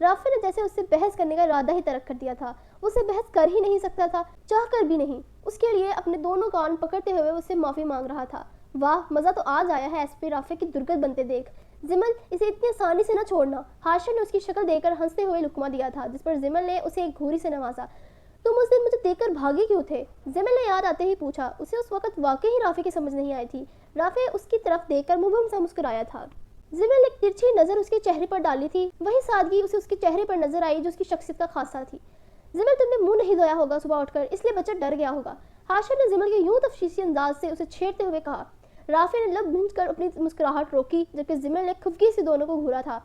رافع نے جیسے اس سے بحث کرنے کا ارادہ ہی ترک کر دیا تھا. وہ اسے بحث کر ہی نہیں سکتا تھا, چاہ کر بھی نہیں. اس کے لیے اپنے دونوں کان پکڑتے ہوئے اس سے معافی مانگ رہا تھا. واہ, مزہ تو آج آیا ہے ایس پی رافع کی درگت بنتے دیکھ. زمل, اسے اتنی آسانی سے نہ چھوڑنا. ہاشم نے اس کی شکل دیکھ کر ہنستے ہوئے لقمہ دیا تھا, جس پر زمل نے اسے ایک گھوری سے نوازا. تم اس دن مجھے دیکھ کر بھاگے کیوں تھے؟ زمل نے یاد آتے ہی پوچھا. اسے اس وقت واقعی رافع کی سمجھ نہیں آئی تھی. رافع اس کی طرف دیکھ کر مبہم سا مسکرایا تھا. زمل نے ایک ترچھی نظر اس کے چہرے پر ڈالی تھی. وہی سادگی اسے اس کے چہرے پر نظر آئی جو اس کی شخصیت کا خاصہ تھی. زمل, تم نے منہ نہیں دھویا ہوگا صبح اٹھ کر, اس لیے بچہ ڈر گیا ہوگا. ہاشم نے زمل کے یوں تفشیشی انداز سے اسے چھیڑتے ہوئے کہا. رافع نے لب بھنج کر اپنی مسکراہٹ روکی, جبکہ زمل نے کھفکی سے دونوں کو گھورا تھا.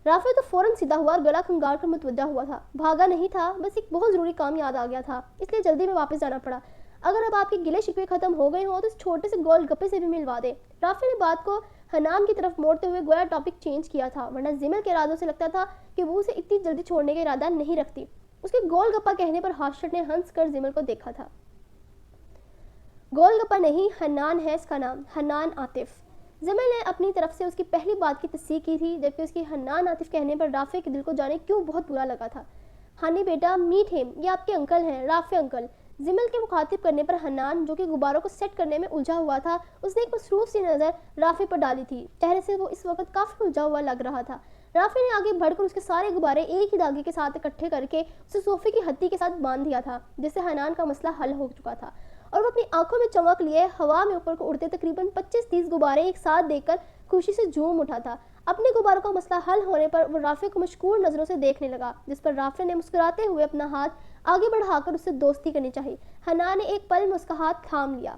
رافع تو فوراً سیدھا ہوا اور گلا کھنگار کر متوجہ ہوا تھا. بھاگا نہیں تھا, بس ایک بہت ضروری کام یاد آ گیا تھا, اس لیے جلدی میں واپس جانا پڑا. اگر اب آپ کے گلے شکوے ختم ہو گئے ہوں تو اس چھوٹے سے گول گپے سے بھی ملوا دے. رافع نے بات کو حنان کی طرف موڑتے ہوئے گویا ٹاپک چینج کیا تھا, ورنہ زمل کے ارادوں سے لگتا تھا کہ وہ اسے اتنی جلدی چھوڑنے کا ارادہ نہیں رکھتی. اس کے گول گپا کہنے پر ہاشم نے ہنس کر زمل کو دیکھا تھا. گول گپا نہیں, حنان ہے اس کا نام, حنان عاطف. زمل نے اپنی طرف سے اس کی پہلی بات کی تصدیق کی تھی, جبکہ اس کی حنان عاطف کہنے پر رافع کے دل کو جانے کیوں بہت برا لگا تھا. ہانی بیٹا, میٹ ہم, یہ آپ کے انکل ہیں, رافع انکل. زمل کے مخاطب کرنے پر حنان, جو کہ غباروں کو سیٹ کرنے میں الجھا ہوا تھا, اس نے ایک مصروف سی نظر رافع پر ڈالی تھی. چہرے سے وہ اس وقت کافی الجھا ہوا لگ رہا تھا. رافع نے آگے بڑھ کر اس کے سارے غبارے ایک ہی داغے کے ساتھ اکٹھے کر کے اسے صوفے کی ہتھی کے ساتھ باندھ دیا تھا, جس سے حنان کا مسئلہ حل ہو چکا تھا. اور وہ اپنی آنکھوں میں چمک لیے ہوا میں اوپر کو اڑتے تقریباً 25-30 غبارے ایک ساتھ دیکھ کر خوشی سے جھوم اٹھا تھا. اپنے غباروں کا مسئلہ حل ہونے پر وہ رافع کو مشکور نظروں سے دیکھنے لگا, جس پر رافع نے مسکراتے ہوئے اپنا ہاتھ آگے بڑھا کر اس سے دوستی کرنی چاہی. حنان نے ایک پل میں اس کا ہاتھ تھام لیا.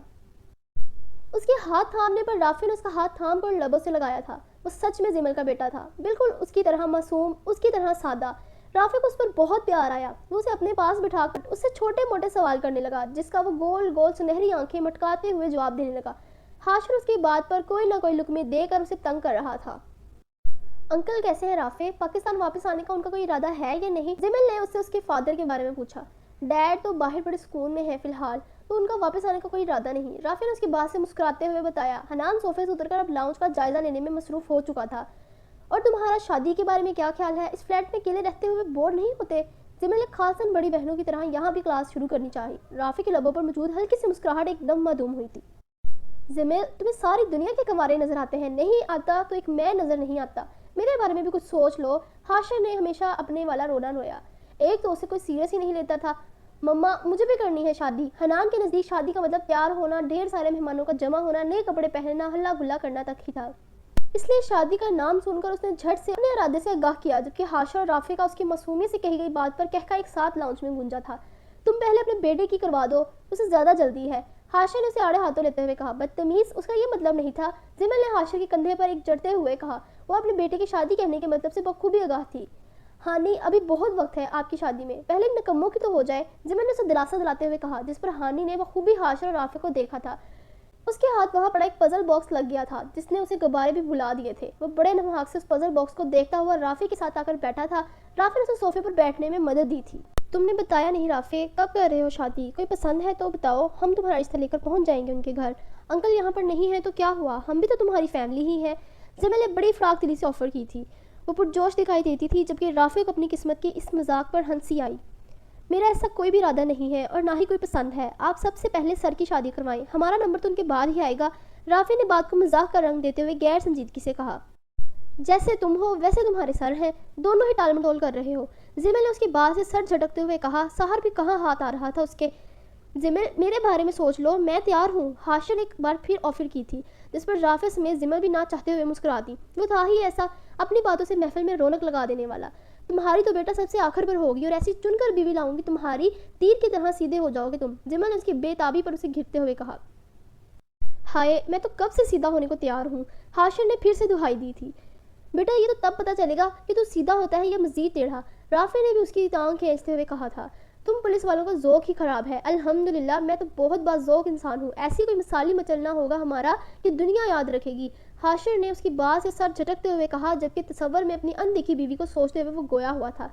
اس کے ہاتھ تھامنے پر رافع نے اس کا ہاتھ تھام کر لبوں سے لگایا تھا. وہ سچ میں زمل کا بیٹا تھا, بالکل اس کی طرح معصوم, اس کی طرح سادہ. رافع کو اس پر بہت پیار آیا. وہ اسے اپنے پاس بٹھا کر اس سے چھوٹے موٹے سوال کرنے لگا, جس کا وہ گول گول سنہری آنکھیں مٹکاتے ہوئے جواب دینے لگا. ہاشم اس کی بات پر کوئی نہ کوئی لقمے دے کر اسے تنگ کر رہا تھا. انکل کیسے ہیں رافع؟ پاکستان واپس آنے کا ان کا کوئی ارادہ ہے یا نہیں؟ زمل نے اس سے اس کے فادر کے بارے میں پوچھا. ڈیڈ تو باہر بڑے سکون میں ہے فی الحال, تو ان کا واپس آنے کا کوئی ارادہ نہیں. رافع نے اس کی بات سے مسکراتے ہوئے بتایا. حنان صوفے سے اتر کر اب لاؤنج کا جائزہ لینے میں مصروف ہو چکا تھا. اور تمہارا شادی کے بارے میں کیا خیال ہے؟ اس فلیٹ میں اکیلے رہتے ہوئے بور نہیں ہوتے؟ زمل نے خاصاً بڑی بہنوں کی طرح یہاں بھی کلاس شروع کرنی چاہی. رافع کے لبوں پر موجود ہلکی سی مسکراہٹ ایک دم معدوم ہوئی تھی. زمل, تمہیں ساری دنیا کے کنوارے نظر آتے ہیں, نہیں آتا تو ایک میں نظر نہیں آتا. میرے بارے میں بھی کچھ سوچ لو. ہاشم نے ہمیشہ اپنے والا رونا رویا. ایک تو اسے کوئی سیریس ہی نہیں لیتا تھا. مما, مجھے بھی کرنی ہے شادی. حنان کے نزدیک شادی کا مطلب تیار ہونا, ڈھیر سارے مہمانوں کا جمع ہونا, نئے کپڑے پہننا, ہلا گلا کرنا تک ہی تھا. اس لیے شادی کا نام سن کر اس نے جھٹ سے اپنے ارادے سے آگاہ کیا, جبکہ ہاشم اور رافع کا اس کی معصومیت سے کہی گئی بات پر کہکا ایک ساتھ لاؤنج میں گونجا تھا. تم پہلے اپنے بیٹے کی کروا دو, اسے زیادہ جلدی ہے. ہاشم نے اسے آڑے ہاتھوں لیتے ہوئے کہا. بدتمیز, اس کا یہ مطلب نہیں تھا. زمل نے ہاشم کے کندھے پر ایک جڑتے ہوئے کہا. وہ اپنے بیٹے کی شادی کہنے کے مطلب سے بخوبی آگاہ تھی. ہاں نہیں, ابھی بہت وقت ہے آپ کی شادی میں, پہلے ان نکموں کی تو ہو جائے. زمل نے اسے دلاسا دلاتے ہوئے کہا, جس پر ہانی نے بخوبی ہاشم اور رافع کو دیکھا تھا. اس کے ہاتھ وہاں پڑا ایک پزل باکس لگ گیا تھا, جس نے اسے غبارے بھی بھلا دیے تھے. وہ بڑے نمہاک سے اس پزل باکس کو دیکھتا ہوا رافع کے ساتھ آ کر بیٹھا تھا. رافع نے اسے صوفے پر بیٹھنے میں مدد دی تھی. تم نے بتایا نہیں رافع, کب کر رہے ہو شادی؟ کوئی پسند ہے تو بتاؤ, ہم تمہارا رشتہ لے کر پہنچ جائیں گے ان کے گھر. انکل یہاں پر نہیں ہے تو کیا ہوا, ہم بھی تو تمہاری فیملی ہی ہے. زمل نے بڑی فراق دلی سے آفر کی تھی. وہ پرجوش دکھائی دیتی تھی, جبکہ رافع کو اپنی قسمت کی اس مذاق پر ہنسی آئی. میرا ایسا کوئی بھی ارادہ نہیں ہے اور نہ ہی کوئی پسند ہے. آپ سب سے پہلے سر کی شادی کروائیں, ہمارا نمبر تو ان کے بعد ہی آئے گا. رافع نے بات کو مزاق کا رنگ دیتے ہوئے غیر سنجیدگی سے کہا. جیسے تم ہو ویسے تمہارے سر ہیں, دونوں ہی ٹال مٹول کر رہے ہو. زمل نے اس کی بات سے سر جھٹکتے ہوئے کہا. سحر بھی کہاں ہاتھ آ رہا تھا اس کے. زمل, میرے بارے میں سوچ لو, میں تیار ہوں. ہاشم نے ایک بار پھر آفر کی تھی, جس پر رافع سمیت زمل بھی نہ چاہتے ہوئے مسکرا دی. وہ تھا ہی ایسا, اپنی باتوں سے محفل میں رونق لگا دینے والا. تمہاری تو بیٹا سب سے آخر پر ہوگی, اور ایسی چن کر بیوی لاؤں گی تمہاری تیر کی طرح سیدھے ہو جاؤ گے تم. زمل نے اس کی بے تابی پر اسے گھرتے ہوئے کہا. ہائے, میں تو کب سے سیدھا ہونے کو تیار ہوں. ہاشم نے پھر سے دہائی دی تھی. بیٹا یہ تو تب پتہ چلے گا کہ تو سیدھا ہوتا ہے یا مزید ٹیڑھا. رافع نے بھی اس کی ٹانگ کھینچتے ہوئے کہا تھا. تم پولیس والوں کا ذوق ہی خراب ہے. الحمدللہ میں تو بہت باذوق انسان ہوں. ایسی کوئی مثالی مچلنا ہوگا ہمارا کہ دنیا یاد رکھے گی. ہاشم نے اس کی بات سے سر جھٹکتے ہوئے کہا, جبکہ تصور میں اپنی اندیکھی بیوی کو سوچتے ہوئے وہ گویا ہوا تھا.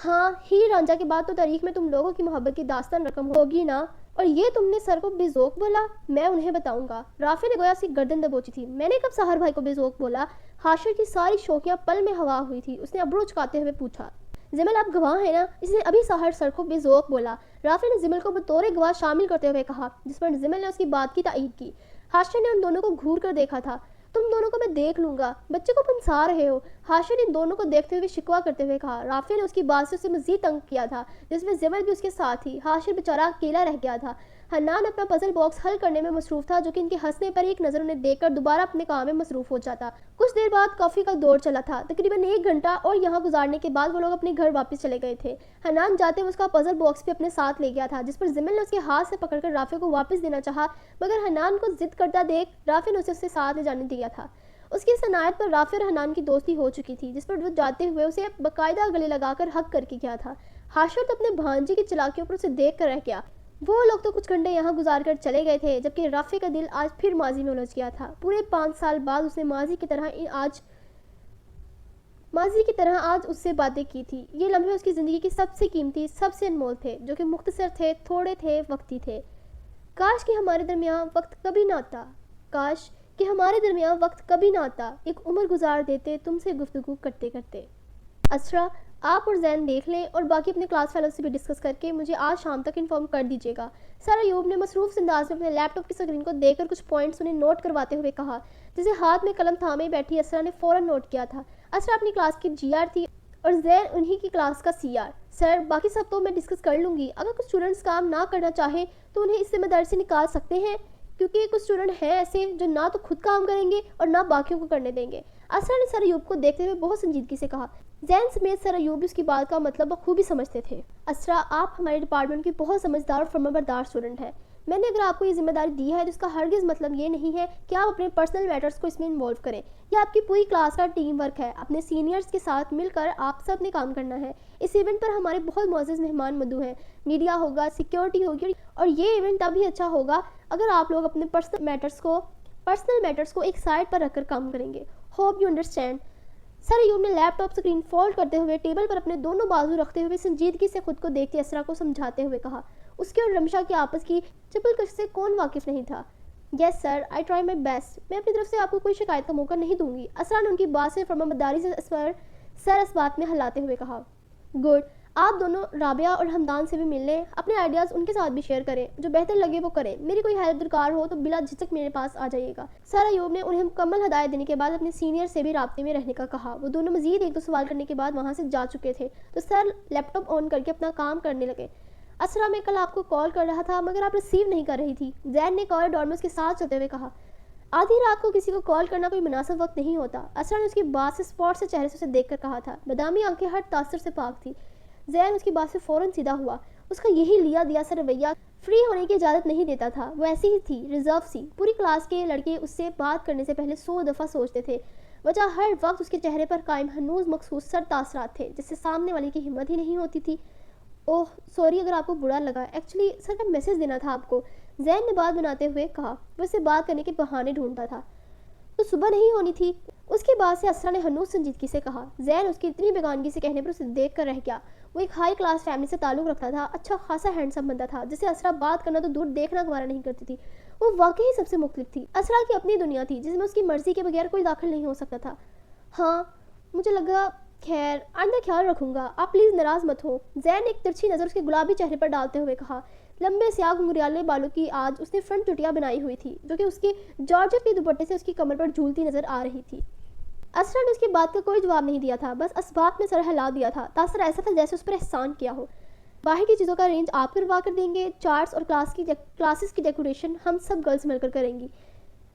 ہاں, ہیر رانجھا کے بعد تو تاریخ میں تم لوگوں کی محبت کی داستان رقم ہوگی نا. اور یہ تم نے سر کو بے ذوق بولا, میں انہیں بتاؤں گا. رافع نے گویا اس کی گردن دبوچی تھی. میں نے کب سحر بھائی کو بے ذوق بولا؟ ہاشم کی ساری شوخیاں پل میں ہوا ہوئی تھی. اس نے ابرو چکاتے ہوئے پوچھا. زمل آپ گواہ ہیں نا؟ اس نے ابھی ساحر سر کو بے ذوق بولا۔ رافع نے زمل کو بطور گواہ شامل کرتے ہوئے کہا، جس پر زمل نے اس کی بات کی تائید کی۔ حاشر نے ان دونوں کو گھور کر دیکھا تھا۔ تم دونوں کو میں دیکھ لوں گا، بچے کو پنسا رہے ہو، حاشر نے ان دونوں کو دیکھتے ہوئے شکوہ کرتے ہوئے کہا۔ رافع نے اس کی بات سے اسے مزید تنگ کیا تھا، جس میں زمل بھی اس کے ساتھ تھی۔ حاشر بیچارہ اکیلا رہ گیا تھا۔ حنان اپنا پزل باکس حل کرنے میں مصروف تھا، جو کہ ان کے ہنسنے پر ایک نظر انہیں دیکھ کر دوبارہ اپنے کام میں مصروف ہو جاتا۔ کچھ دیر بعد کافی کا دور چلا تھا، تقریباً 1 گھنٹہ اور یہاں گزارنے کے بعد وہ لوگ اپنے گھر واپس چلے گئے تھے۔ حنان جاتے ہوئے اس کا پزل باکس بھی اپنے ساتھ لے گیا تھا، جس پر زمل نے اس کے ہاتھ سے پکڑ کر رافع کو واپس دینا چاہا، مگر حنان کو ضد کرتا دیکھ رافع نے اسے اس کے ساتھ لے جانے دیا تھا۔ اس کی اس عنایت پر رافع اور حنان کی دوستی ہو چکی تھی، جس پر وہ جاتے ہوئے اسے باقاعدہ گلے لگا کر حق کر کے گیا تھا۔ حاشر تو اپنے بھانجے کی چالاکیوں پر اسے دیکھ کر رہ گیا۔ وہ لوگ تو کچھ گھنٹے یہاں گزار کر چلے گئے تھے، جبکہ رافع کا دل آج پھر ماضی میں الجھ گیا تھا۔ پورے 5 سال بعد اس نے ماضی کی طرح آج اس سے باتیں کی تھی۔ یہ لمحے اس کی زندگی کی سب سے قیمتی، سب سے انمول تھے، جو کہ مختصر تھے، تھوڑے تھے، وقتی تھے۔ کاش کہ ہمارے درمیان وقت کبھی نہ آتا، کاش کہ ہمارے درمیان وقت کبھی نہ آتا، ایک عمر گزار دیتے تم سے گفتگو کرتے کرتے۔ اسرا، آپ اور زین دیکھ لیں اور باقی اپنے کلاس فیلو سے بھی ڈسکس کر کے مجھے آج شام تک انفارم کر دیجیے گا۔ سر ایوب نے مصروف انداز میں اپنے لیپ ٹاپ کی اسکرین کو دیکھ کر کچھ پوائنٹس انہیں نوٹ کرواتے ہوئے کہا، جسے ہاتھ میں قلم تھامے بیٹھی اسرا نے فوراً نوٹ کیا تھا۔ اسرا اپنی کلاس کی جی آر تھی اور زین انہی کی کلاس کا سی آر۔ سر، باقی سب تو میں ڈسکس کر لوں گی، اگر کچھ اسٹوڈنٹس کام نہ کرنا چاہیں تو انہیں اس ذمہ داری سے نکال سکتے ہیں، کیونکہ کچھ اسٹوڈنٹ ہیں ایسے جو نہ تو خود کام کریں گے اور نہ باقیوں کو کرنے دیں گے۔ اسرا نے سر ایوب کو دیکھتے ہوئے بہت سنجیدگی سے کہا۔ زین سمیت سر ایوب بھی اس کی بات کا مطلب بخوبی سمجھتے تھے۔ اسرا، آپ ہمارے ڈپارٹمنٹ کی بہت سمجھدار اور فرمانبردار اسٹوڈنٹ ہیں۔ میں نے اگر آپ کو یہ ذمہ داری دی ہے تو اس کا ہرگز مطلب یہ نہیں ہے کہ آپ اپنے پرسنل میٹرز کو اس میں انوالو کریں۔ یہ آپ کی پوری کلاس کا ٹیم ورک ہے، اپنے سینئرز کے ساتھ مل کر آپ سب نے کام کرنا ہے۔ اس ایونٹ پر ہمارے بہت معزز مہمان مدعو ہیں، میڈیا ہوگا، سیکیورٹی ہوگی، اور یہ ایونٹ تبھی اچھا ہوگا اگر آپ لوگ اپنے پرسنل میٹرز کو ایک سائڈ پر رکھ کر کام کریں گے۔ Hope you understand. Sir Ayub نے لیپ ٹاپ اسکرین فولڈ کرتے ہوئے ٹیبل پر اپنے دونوں بازو رکھتے ہوئے سنجیدگی سے خود کو دیکھتے اسرا کو سمجھاتے ہوئے کہا۔ اس کے اور رمشا کی آپس کی چپل کش سے کون واقف نہیں تھا؟ یس سر، آئی ٹرائی مائی بیسٹ۔ میں اپنی طرف سے آپ کو کوئی شکایت کا موقع نہیں دوں گی، اسرا نے ان کی بات سے فرمانبرداری سے سر اس بات میں ہلاتے ہوئے کہا۔ گڈ، آپ دونوں رابعہ اور حمدان سے بھی مل لیں، اپنے آئیڈیاز ان کے ساتھ بھی شیئر کریں، جو بہتر لگے وہ کریں۔ میری کوئی ہیلپ درکار ہو تو بلا جھجک میرے پاس آ جائیے گا۔ سر ایوب نے انہیں مکمل ہدایت دینے کے بعد اپنے سینئر سے بھی رابطے میں رہنے کا کہا۔ وہ دونوں مزید 1-2 سوال کرنے کے بعد وہاں سے جا چکے تھے تو سر لیپ ٹاپ آن کر کے اپنا کام کرنے لگے۔ اسرا، میں کل آپ کو کال کر رہا تھا مگر آپ ریسیو نہیں کر رہی تھی، زین نے کوریڈور میں اس کے ساتھ چلتے ہوئے کہا۔ آدھی رات کو کسی کو کال کرنا کوئی مناسب وقت نہیں ہوتا، اسرا نے اس کی بات سے اسپاٹ سے چہرے سے اسے دیکھ کر کہا تھا۔ بادامی آنکھیں ہر تاثر سے پاک تھی۔ زین اس کی بات سے فوراً سیدھا ہوا۔ اس کا یہی لیا دیا سا رویہ فری ہونے کی اجازت نہیں دیتا تھا۔ وہ ایسی ہی تھی، ریزرو سی۔ پوری کلاس کے لڑکے اس سے بات کرنے سے پہلے 100 دفعہ سوچتے تھے، وجہ ہر وقت اس کے چہرے پر قائم ہنوز مخصوص سر تاثرات تھے، جس سے سامنے والی کی ہمت ہی نہیں ہوتی تھی۔ اوہ سوری اگر آپ کو برا لگا، ایکچولی سر کا میسج دینا تھا آپ کو، زین نے بات بناتے ہوئے کہا۔ وہ اسے بات کرنے کے بہانے ڈھونڈتا تھا۔ تو صبح نہیں ہونی تھی؟ اس کی بات سے اسرا نے ہنوز سنجیدگی سے کہا۔ زین اس کی اتنی بیگانگی سے کہنے پر اسے دیکھ کر رہ گیا۔ وہ ایک ہائی کلاس فیملی سے تعلق رکھتا تھا، اچھا خاصا ہینڈسم بندہ تھا، جسے اسرا بات کرنا تو دور دیکھنا گوارا نہیں کرتی تھی۔ وہ واقعی سب سے مختلف تھی، اسرا کی اپنی دنیا تھی جس میں اس کی مرضی کے بغیر کوئی داخل نہیں ہو سکتا تھا۔ ہاں مجھے لگا، خیر آئندہ خیال رکھوں گا، آپ پلیز ناراض مت ہو، زین نے ایک ترچھی نظر اس کے گلابی چہرے پر ڈالتے ہوئے کہا۔ لمبے سیاہ گھنگریالے بالوں کی آج اس نے فرنٹ چٹیاں بنائی ہوئی تھی، جو کہ اس کے جارجٹ کے دوپٹے سے اس کی کمر پر جھولتی نظر آ رہی تھی۔ اسرا نے اس کی بات کا کوئی جواب نہیں دیا تھا، بس اسباب میں سر ہلا دیا تھا۔ تاثر ایسا تھا جیسے اس پر احسان کیا ہو۔ باہر کی چیزوں کا ارینج آپ کروا کر دیں گے، چارٹس اور کلاسز کی ڈیکوریشن ہم سب گرلز مل کر کریں گی۔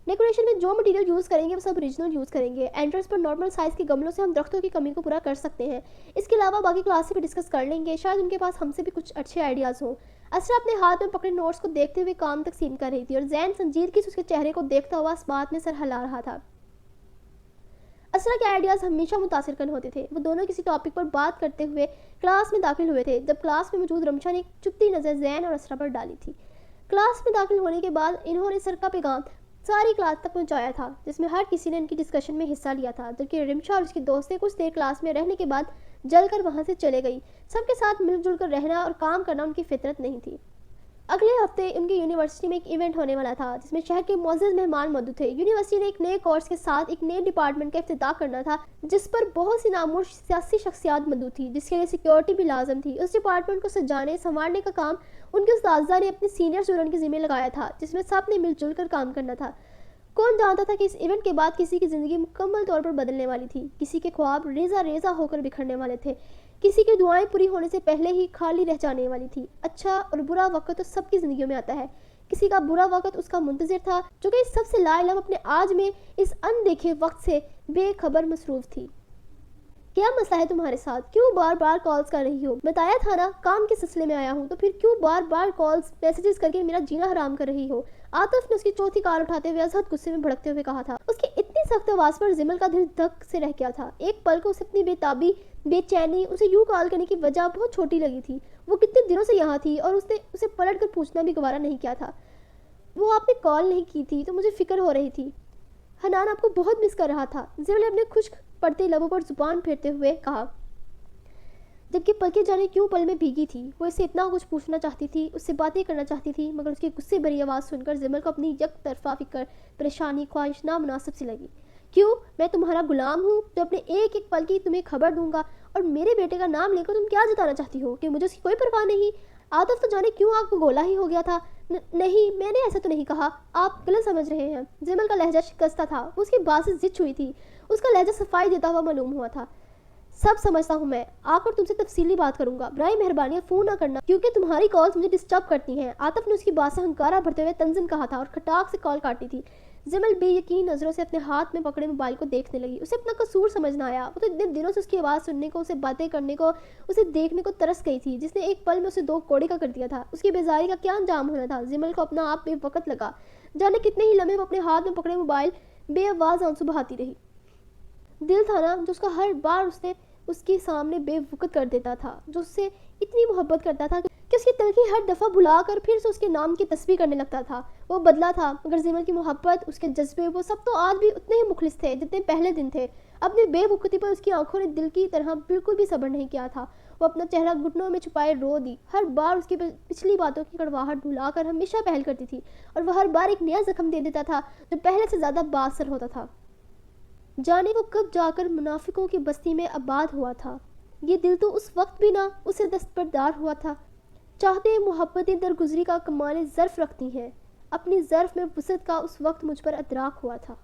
ڈیکوریشن میں جو مٹیریل یوز کریں گے وہ سب اوریجنل یوز کریں گے۔ انٹرنس پر نارمل سائز کے گملوں سے ہم درختوں کی کمی کو پورا کر سکتے ہیں۔ اس کے علاوہ باقی کلاس سے بھی ڈسکس کر لیں گے، شاید ان کے پاس ہم سے بھی کچھ اچھے آئیڈیاز ہوں۔ اسرا اپنے ہاتھ میں پکڑے نوٹس کو دیکھتے ہوئے کام تقسیم کر رہی تھی اور زین سنجیدگی سے اس کے چہرے کو دیکھتا ہوا اس بات میں سر ہلا رہا تھا۔ اسرا کے آئیڈیاز ہمیشہ متاثر کن ہوتے تھے۔ وہ دونوں کسی ٹاپک پر بات کرتے ہوئے کلاس میں داخل ہوئے تھے، جب کلاس میں موجود رمشا نے ایک چپتی نظر زین اور اسرا پر ڈالی تھی۔ کلاس میں داخل ہونے کے بعد انہوں نے سر کا پیغام ساری کلاس تک پہنچایا تھا، جس میں ہر کسی نے ان کی ڈسکشن میں حصہ لیا تھا، جبکہ رمشا اور اس کی دوستیں کچھ دیر کلاس میں رہنے کے بعد جل کر وہاں سے چلے گئی۔ سب کے ساتھ مل جل کر رہنا اور کام کرنا ان کی فطرت نہیں تھی۔ اگلے ہفتے ان کی یونیورسٹی میں ایک ایونٹ ہونے والا تھا جس میں شہر کے معزز مہمان موجود تھے۔ یونیورسٹی نے ایک نئے کورس کے ساتھ ایک نئے ڈپارٹمنٹ کا افتتاح کرنا تھا جس پر بہت سی نامور سیاسی شخصیات موجود تھی، جس کے لیے سیکیورٹی بھی لازم تھی۔ اس ڈپارٹمنٹ کو سجانے سنوارنے کا کام ان کے اساتذہ نے اپنے سینئر اسٹوڈنٹ کے ذمہ لگایا تھا، جس میں سب نے مل جل کر کام کرنا تھا۔ کون جانتا تھا کہ اس ایونٹ کے بعد کسی کی زندگی مکمل طور پر بدلنے والی تھی، کسی کے خواب ریزہ ریزہ ہو کر بکھرنے والے تھے، کسی کی دعائیں پوری ہونے سے پہلے ہی خالی رہ جانے والی تھی۔ اچھا اور برا وقت تو سب کی زندگیوں میں آتا ہے، کسی کا برا وقت اس کا منتظر تھا جو کہ سب سے لا علم اپنے آج میں اس اندیکھے وقت سے بے خبر مصروف تھی۔ کیا مسئلہ ہے تمہارے ساتھ؟ کیوں بار بار کالز کر رہی ہو؟ بتایا تھا نا کام کے سلسلے میں آیا ہوں، تو پھر کیوں بار بار کالز میسیجز کر کے میرا جینا حرام کر رہی ہو؟ عاطف نے اس کی چوتھی کال اٹھاتے ہوئے ازحد غصے میں بھڑکتے ہوئے کہا تھا۔ اس کی اتنی سخت آواز پر زمل کا دل دھک سے رہ گیا تھا۔ ایک پل کو اسے اپنی بے تابی، بے چینی اسے یوں کال کرنے کی وجہ بہت چھوٹی لگی تھی۔ وہ کتنے دنوں سے یہاں تھی اور اس نے اسے پلٹ کر پوچھنا بھی گوارا نہیں کیا تھا۔ وہ آپ نے کال نہیں کی تھی تو مجھے فکر ہو رہی تھی، حنان آپ کو بہت مس کر رہا تھا، زمل نے اپنے خشک پڑتے لبوں پر زبان پھیرتے ہوئے کہا، جبکہ پلکیں جانے کیوں پل میں بھیگی تھی۔ وہ اسے اتنا کچھ پوچھنا چاہتی تھی، اس سے باتیں کرنا چاہتی تھی، مگر اس کی غصے بھری آواز سن کر زمل کو اپنی یک طرفہ فکر، پریشانی، خواہش نامناسب سی لگی۔ کیوں؟ میں تمہارا غلام ہوں جو اپنے ایک ایک پل کی تمہیں خبر دوں گا، اور میرے بیٹے کا نام لے کر تم کیا جتانا چاہتی ہو کہ مجھے اس کی کوئی پرواہ نہیں؟ عاطف تو جانے کیوں آگ کو گولا ہی ہو گیا تھا۔ نہیں، میں نے ایسا تو نہیں کہا، آپ غلط سمجھ رہے ہیں۔ زمل کا لہجہ شکستہ تھا، وہ اس کی بات سے ضد ہوئی تھی، اس کا لہجہ صفائی دیتا ہوا معلوم ہوا تھا۔ سب سمجھتا ہوں، میں آ کر تم سے تفصیلی بات کروں گا، برائے مہربانی فون نہ کرنا کیونکہ تمہاری کالز مجھے ڈسٹرب کرتی ہیں۔ عاطف نے اس کی بات سے ہنکارا بھرتے ہوئے تنزن کہا تھا اور کھٹاک سے کال کاٹی تھی۔ زمل بے یقین نظروں سے اپنے ہاتھ میں پکڑے موبائل کو دیکھنے لگی۔ اسے اپنا قصور سمجھنا آیا، وہ تو اتنے دنوں سے اس کی آواز سننے کو، اسے باتیں کرنے کو، اسے دیکھنے کو ترس گئی تھی، جس نے ایک پل میں اسے دو کوڑے کا کر دیا تھا۔ اس کی بیزاری کا کیا انجام ہونا تھا؟ زمل کو اپنا آپ بے وقت لگا، جانے کتنے ہی لمحے وہ اپنے ہاتھ میں پکڑے موبائل بے آواز آنسو بہاتی رہی۔ دل تھا نا جو اس کا ہر بار اس کے سامنے بے وقت کر دیتا تھا، جو اس سے اتنی محبت کرتا تھا کہ اس کی تلخی ہر دفعہ بھلا کر پھر سے اس کے نام کی تسبیح کرنے لگتا تھا۔ وہ بدلا تھا، مگر زمل کی محبت، اس کے جذبے، وہ سب تو آج بھی اتنے ہی مخلص تھے جتنے پہلے دن تھے۔ اپنی بے وقتی پر اس کی آنکھوں نے دل کی طرح بالکل بھی صبر نہیں کیا تھا۔ وہ اپنا چہرہ گھٹنوں میں چھپائے رو دی، ہر بار اس کی پچھلی باتوں کی کڑواہٹ بھلا کر ہمیشہ پہل کرتی تھی، اور وہ ہر بار ایک نیا زخم دے دیتا تھا جو پہلے سے زیادہ بااثر ہوتا تھا۔ جانے وہ کب جا کر منافقوں کی بستی میں آباد ہوا تھا۔ یہ دل تو اس وقت بھی نہ اسے دستبردار ہوا تھا۔ چاہتے محبتیں درگزری کا کمال ظرف رکھتی ہیں، اپنی ظرف میں وسعت کا اس وقت مجھ پر ادراک ہوا تھا۔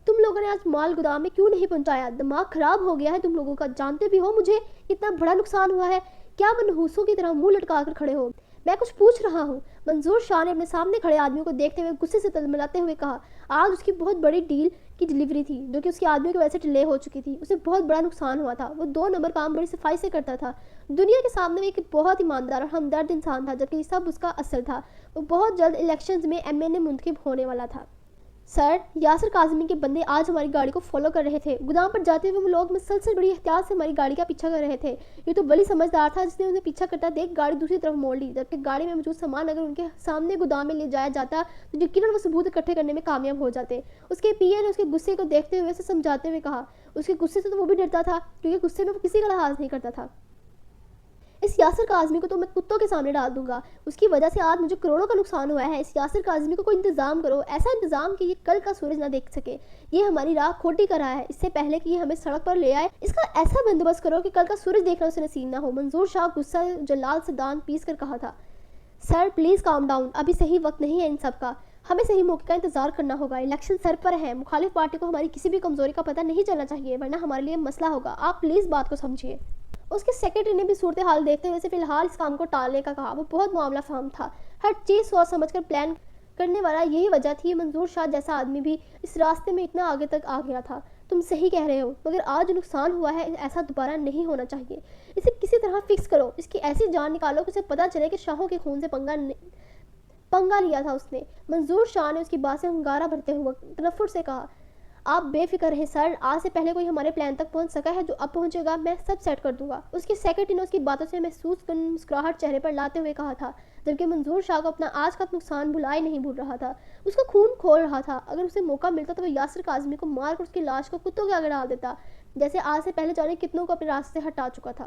تم لوگوں نے آج مال گودام میں کیوں نہیں پہنچایا؟ دماغ خراب ہو گیا ہے تم لوگوں کا، جانتے بھی ہو مجھے اتنا بڑا نقصان ہوا ہے، کیا منحوسوں کی طرح منہ لٹکا کر کھڑے ہو؟ میں کچھ پوچھ رہا ہوں، منظور شاہ نے اپنے سامنے کھڑے آدمیوں کو دیکھتے ہوئے غصے سے تلملاتے ہوئے کہا۔ آج اس کی بہت بڑی ڈیل کی ڈیلیوری تھی جو کہ اس کے آدمیوں کی وجہ سے ڈیلے ہو چکی تھی، اسے بہت بڑا نقصان ہوا تھا۔ وہ 2 نمبر کام بڑی صفائی سے کرتا تھا، دنیا کے سامنے وہ ایک بہت ایماندار اور ہمدرد انسان تھا، جبکہ یہ سب اس کا اصل تھا۔ وہ بہت جلد الیکشنز میں ایم این اے منتخب ہونے والا تھا۔ سر، یاسر کاظمی کے بندے آج ہماری گاڑی کو فالو کر رہے تھے، گودام پر جاتے ہوئے وہ لوگ مسلسل بڑی احتیاط سے ہماری گاڑی کا پیچھا کر رہے تھے۔ یہ تو بڑی سمجھدار تھا جس نے انہیں پیچھا کرتا دیکھ گاڑی دوسری طرف موڑ لی، جبکہ گاڑی میں موجود سامان اگر ان کے سامنے گودام میں لے جایا جاتا تو یقیناً وہ ثبوت اکٹھے کرنے میں کامیاب ہو جاتے۔ اس کے پی اے نے اس کے غصے کو دیکھتے ہوئے اسے سمجھاتے ہوئے کہا۔ اس کے غصے سے تو وہ بھی ڈرتا تھا کیونکہ غصے میں وہ کسی کا لحاظ نہیں کرتا تھا۔ اس یاسر کاظمی کو تو میں کتوں کے سامنے ڈال دوں گا، اس کی وجہ سے آج مجھے کروڑوں کا نقصان ہوا ہے۔ اس یاسر کاظمی کو کوئی انتظام کرو، ایسا انتظام کہ یہ کل کا سورج نہ دیکھ سکے، یہ ہماری راہ کھوٹی کر رہا ہے، اس سے پہلے کہ یہ ہمیں سڑک پر لے آئے اس کا ایسا بندوبست کرو کہ کل کا سورج دیکھنا اسے نصیب نہ ہو۔ منظور شاہ غصہ جلال سے دان پیس کر کہا تھا۔ سر پلیز کام ڈاؤن، ابھی صحیح وقت نہیں ہے ان سب کا، ہمیں صحیح موقع کا انتظار کرنا ہوگا، الیکشن سر پر ہے، مخالف پارٹی کو ہماری کسی بھی کمزوری کا پتہ نہیں چلنا چاہیے ورنہ ہمارے لیے مسئلہ ہوگا، آپ پلیز بات کو سمجھیے۔ اس کے سیکرٹری نے بھی صورتحال دیکھتے ہوئے فی الحال اس کام کو ٹالنے کا کہا۔ وہ بہت معاملہ فہم تھا، ہر چیز سوچ سمجھ کر پلان کرنے والا، یہی وجہ تھی منظور شاہ جیسا آدمی بھی اس راستے میں اتنا آگے تک آ گیا تھا۔ تم صحیح کہہ رہے ہو، مگر آج جو نقصان ہوا ہے ایسا دوبارہ نہیں ہونا چاہیے، اسے کسی طرح فکس کرو، اس کی ایسی جان نکالو کہ اسے پتہ چلے کہ شاہوں کے خون سے پنگا لیا تھا اس نے۔ منظور شاہ نے اس کی بات سے ہنگارا بھرتے ہوئے تنفر سے کہا۔ آپ بے فکر رہیں سر، آج سے پہلے کوئی ہمارے پلان تک پہنچ سکا ہے، جو اب پہنچے گا میں سب سیٹ کر دوں گا۔ اس کے سیکرٹری نے اس کی باتوں سے محسوس مسکراہٹ چہرے پر لاتے ہوئے کہا تھا، جبکہ منظور شاہ کو اپنا آج کا نقصان بھلائے نہیں بھول رہا تھا، اس کا خون کھول رہا تھا۔ اگر اسے موقع ملتا تو وہ یاسر کاظمی کو مار کر اس کی لاش کو کتوں کے آگے ڈال دیتا، جیسے آج سے پہلے جانے کتنوں کو اپنے راستے سے ہٹا چکا تھا۔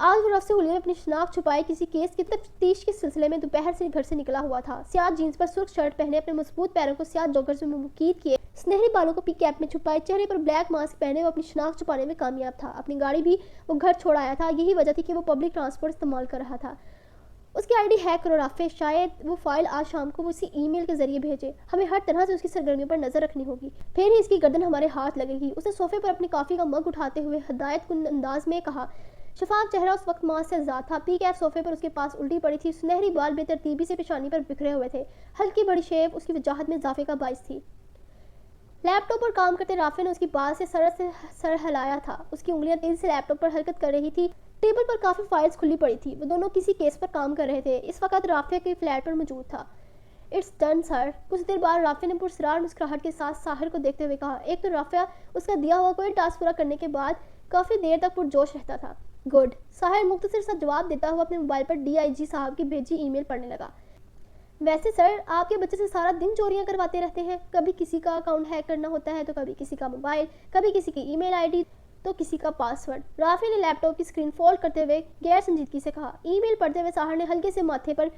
آج وہ رف سے ہولی میں اپنی شناخت چھپائے کسی کیس کی تفتیش کے سلسلے میں دوپہر سے گھر سے نکلا ہوا تھا۔ سیاہ جینس پر سرخ شرٹ پہنے، اپنے مضبوط پیروں کو سیاہ جوگرز میں مقید کیے، سنہری بالوں کو پی کیپ میں چھپائے، چہرے پر بلیک ماسک پہنے وہ اپنی شناخت چھپانے میں کامیاب تھا۔ اپنی گاڑی بھی وہ گھر چھوڑ آیا تھا، یہی وجہ تھی کہ وہ پبلک ٹرانسپورٹ استعمال کر رہا تھا۔ اس کی آئی ڈی ہیک کرو رافع، شاید وہ فائل آج شام کو وہ اسی ای میل کے ذریعے بھیجے۔ ہمیں ہر طرح سے اس کی سرگرمیوں پر نظر رکھنی ہوگی، پھر ہی اس کی گردن ہمارے ہاتھ لگے گی۔ اس نے صوفے پر اپنی کافی کا مگ اٹھاتے ہوئے ہدایت کن انداز میں کہا۔ شفاف چہرہ اس وقت ماس سے آزاد تھا، پی کیپ صوفے پر اس کے پاس الٹی پڑی تھی، سنہری بال بے ترتیبی سے پیشانی پر بکھرے ہوئے تھے، ہلکی بڑی شیپ اس کی وجاہت میں اضافے کا باعث تھی۔ لیپ ٹاپ پر کام کرتے رافع نے اس کی بات سے سر ہلایا تھا، اس کی انگلیاں تیزی سے لیپ ٹاپ پر حرکت کر رہی تھی، ٹیبل پر کافی فائلز کھلی پڑی تھی، وہ دونوں کسی کیس پر کام کر رہے تھے۔ اس وقت رافع کے فلیٹ پر موجود تھا۔ اٹس ڈن سر۔ کچھ دیر بعد رافع نے پرسرار مسکراہٹ کے ساتھ ساحر کو دیکھتے ہوئے کہا۔ ایک تو رافع اس کا دیا ہوا کوئی ٹاسک پورا کرنے کے بعد کافی دیر تک پرجوش رہتا تھا۔ گڈ، ساحر مختصر سا جواب دیتا ہوا اپنے موبائل پر ڈی آئی جی صاحب کی بھیجی ای میل پڑھنے لگا۔ ویسے سر، آپ کے بچے سے سارا دن چوریاں کرواتے رہتے ہیں، کبھی کسی کا اکاؤنٹ ہیک کرنا ہوتا ہے تو کبھی کسی کا موبائل، کبھی کسی کی ای میل آئی ڈی تو کسی کا پاس ورڈ۔ رافع نے لیپ ٹاپ کی اسکرین فولڈ کرتے ہوئے غیر سنجیدگی سے کہا۔ ای میل پڑھتے ہوئے ساحر نے ہلکے سے ماتھے پر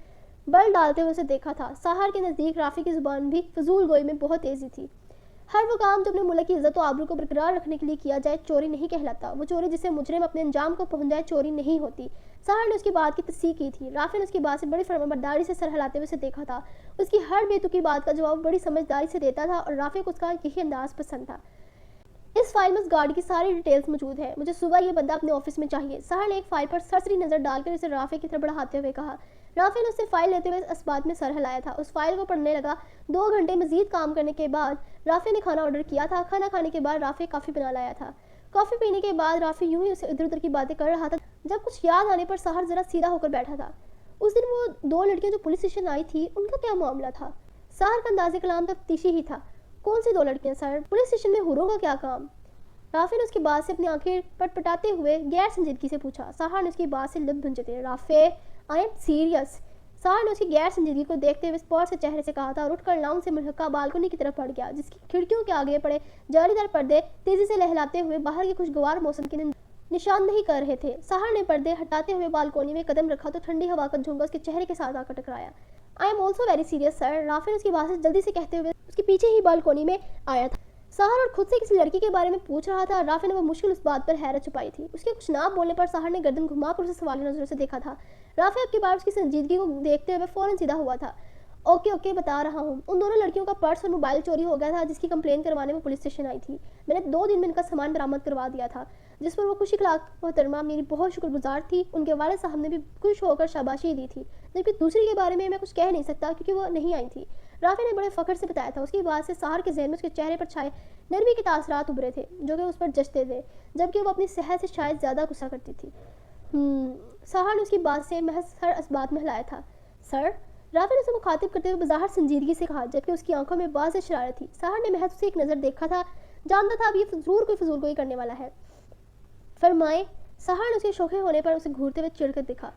بل ڈالتے ہوئے اسے دیکھا تھا۔ ساحر کے نزدیک رافع کی زبان بھی فضول گوئی میں بہت تیزی تھی۔ ہر وہ کام جو اپنے ملک کی عزت و آبرو کو برقرار رکھنے کے لیے کیا جائے چوری نہیں کہلاتا، وہ چوری جسے مجرم اپنے انجام کو پہنچ جائے چوری نہیں ہوتی۔ ساحر نے اس کی بات کی تصحیح کی تھی۔ رافع نے اس کی بات سے بڑی فرمانبرداری سے سر ہلاتے ہوئے اسے دیکھا تھا، اس کی ہر بے تکی بات کا جواب بڑی سمجھداری سے دیتا تھا اور رافع کو اس کا یہی انداز پسند تھا۔ اس فائل میں اس گاڑی کی ساری ڈیٹیلز موجود ہے، مجھے صبح یہ بندہ اپنے آفس میں چاہیے۔ ساحر نے ایک فائل پر سرسری نظر ڈال کر اسے رافع کی طرف بڑھاتے ہوئے کہا۔ رافع نے اس سے فائل لیتے ہوئے اس بات میں سر ہلایا تھا، اس فائل کو پڑھنے لگا۔ 2 گھنٹے مزید کام کرنے کے بعد رافع نے کھانا آرڈر کیا تھا۔ کھانا کھانے کے بعد رافع کافی بنا لایا تھا۔ کافی پینے کے بعد رافع یوں ہی اسے ادھر ادھر کی باتیں کر رہا تھا جب کچھ یاد آنے پر ساحر ذرا سیدھا ہو کر بیٹھا تھا۔ اس دن وہ 2 لڑکیاں جو پولیس اسٹیشن آئی تھی، ان کا کیا معاملہ تھا؟ ساحر کا انداز کلام تفتیشی ہی تھا۔ کون سی 2 لڑکیاں سر؟ پولیس اسٹیشن میں حوروں کا کیا کام؟ رافع نے اس کی بات سے اپنی آنکھیں پٹپٹاتے ہوئے غیر سنجیدگی سے پوچھا۔ ساحر نے اس کی بات سے لب بھنجتے رافع آئی ایم سیریس۔ ساحر نے اس کی غیر سنجیدگی کو دیکھتے ہوئے اسپور سے چہرے سے کہا تھا اور اٹھ کر لاؤن سے ملحقہ بالکنی کی طرف بڑھ گیا، جس کی کھڑکیوں کے آگے پڑے جالی دار پردے تیزی سے لہلاتے ہوئے باہر کے خوشگوار موسم کی نشاندہی کر رہے تھے۔ ساحر نے پردے ہٹاتے ہوئے بالکنی میں قدم رکھا تو ٹھنڈی ہوا کا جھونکا اس کے چہرے کے ساتھ آ کر ٹکرایا۔ I am also very serious sir. Rafay نے اس کی بات سے جلدی سے کہتے ہوئے اس کے پیچھے ہی بالکنی میں آیا تھا۔ ساحر اور خود سے کسی لڑکی کے بارے میں پوچھ رہا تھا۔ رافع نے وہ مشکل اس بات پر حیرت چھپائی تھی۔ اس کے کچھ نہ بولنے پر ساحر نے گردن گھما کر اسے سوالی نظروں سے دیکھا تھا۔ رافع اب کی بار اس کی سنجیدگی کو دیکھتے ہوئے فوراً سیدھا ہوا تھا۔ اوکے بتا رہا ہوں، ان دونوں لڑکیوں کا پرس اور موبائل چوری ہو گیا تھا جس کی کمپلین کروانے وہ پولیس اسٹیشن آئی تھی۔ میں نے 2 دن میں ان کا سامان برآمد کروا دیا تھا، جس پر وہ خوش اخلاق محترمہ میری بہت شکر گزار تھی۔ ان کے والد صاحب نے بھی خوش ہو کر شاباشی دی تھی، جبکہ دوسری کے بارے میں کچھ کہہ نہیں سکتا کیونکہ وہ نہیں آئی تھی۔ رافع نے بڑے فخر سے بتایا تھا۔ اس کی بات سے ساحر کے ذہن میں اس کے چہرے پر چھائے نرمی کے تاثرات ابھرے تھے جو کہ اس پر جچتے تھے، جبکہ وہ اپنی صحت سے شاید زیادہ غصہ کرتی تھی۔ ساحر نے اس کی بات سے محض سر اس بات میں ہلایا تھا۔ سر، رافع نے اسے مخاطب کرتے ہوئے بظاہر سنجیدگی سے کہا، جبکہ اس کی آنکھوں میں واضح شرارت تھی۔ ساحر نے محض اسے ایک نظر دیکھا تھا، جانتا تھا اب یہ ضرور کوئی فضول گوئی کرنے والا ہے۔ فرمائیں۔ ساحر نے اس کے شوخے ہونے پر اسے گھورتے ہوئے چڑھ کر دیکھا۔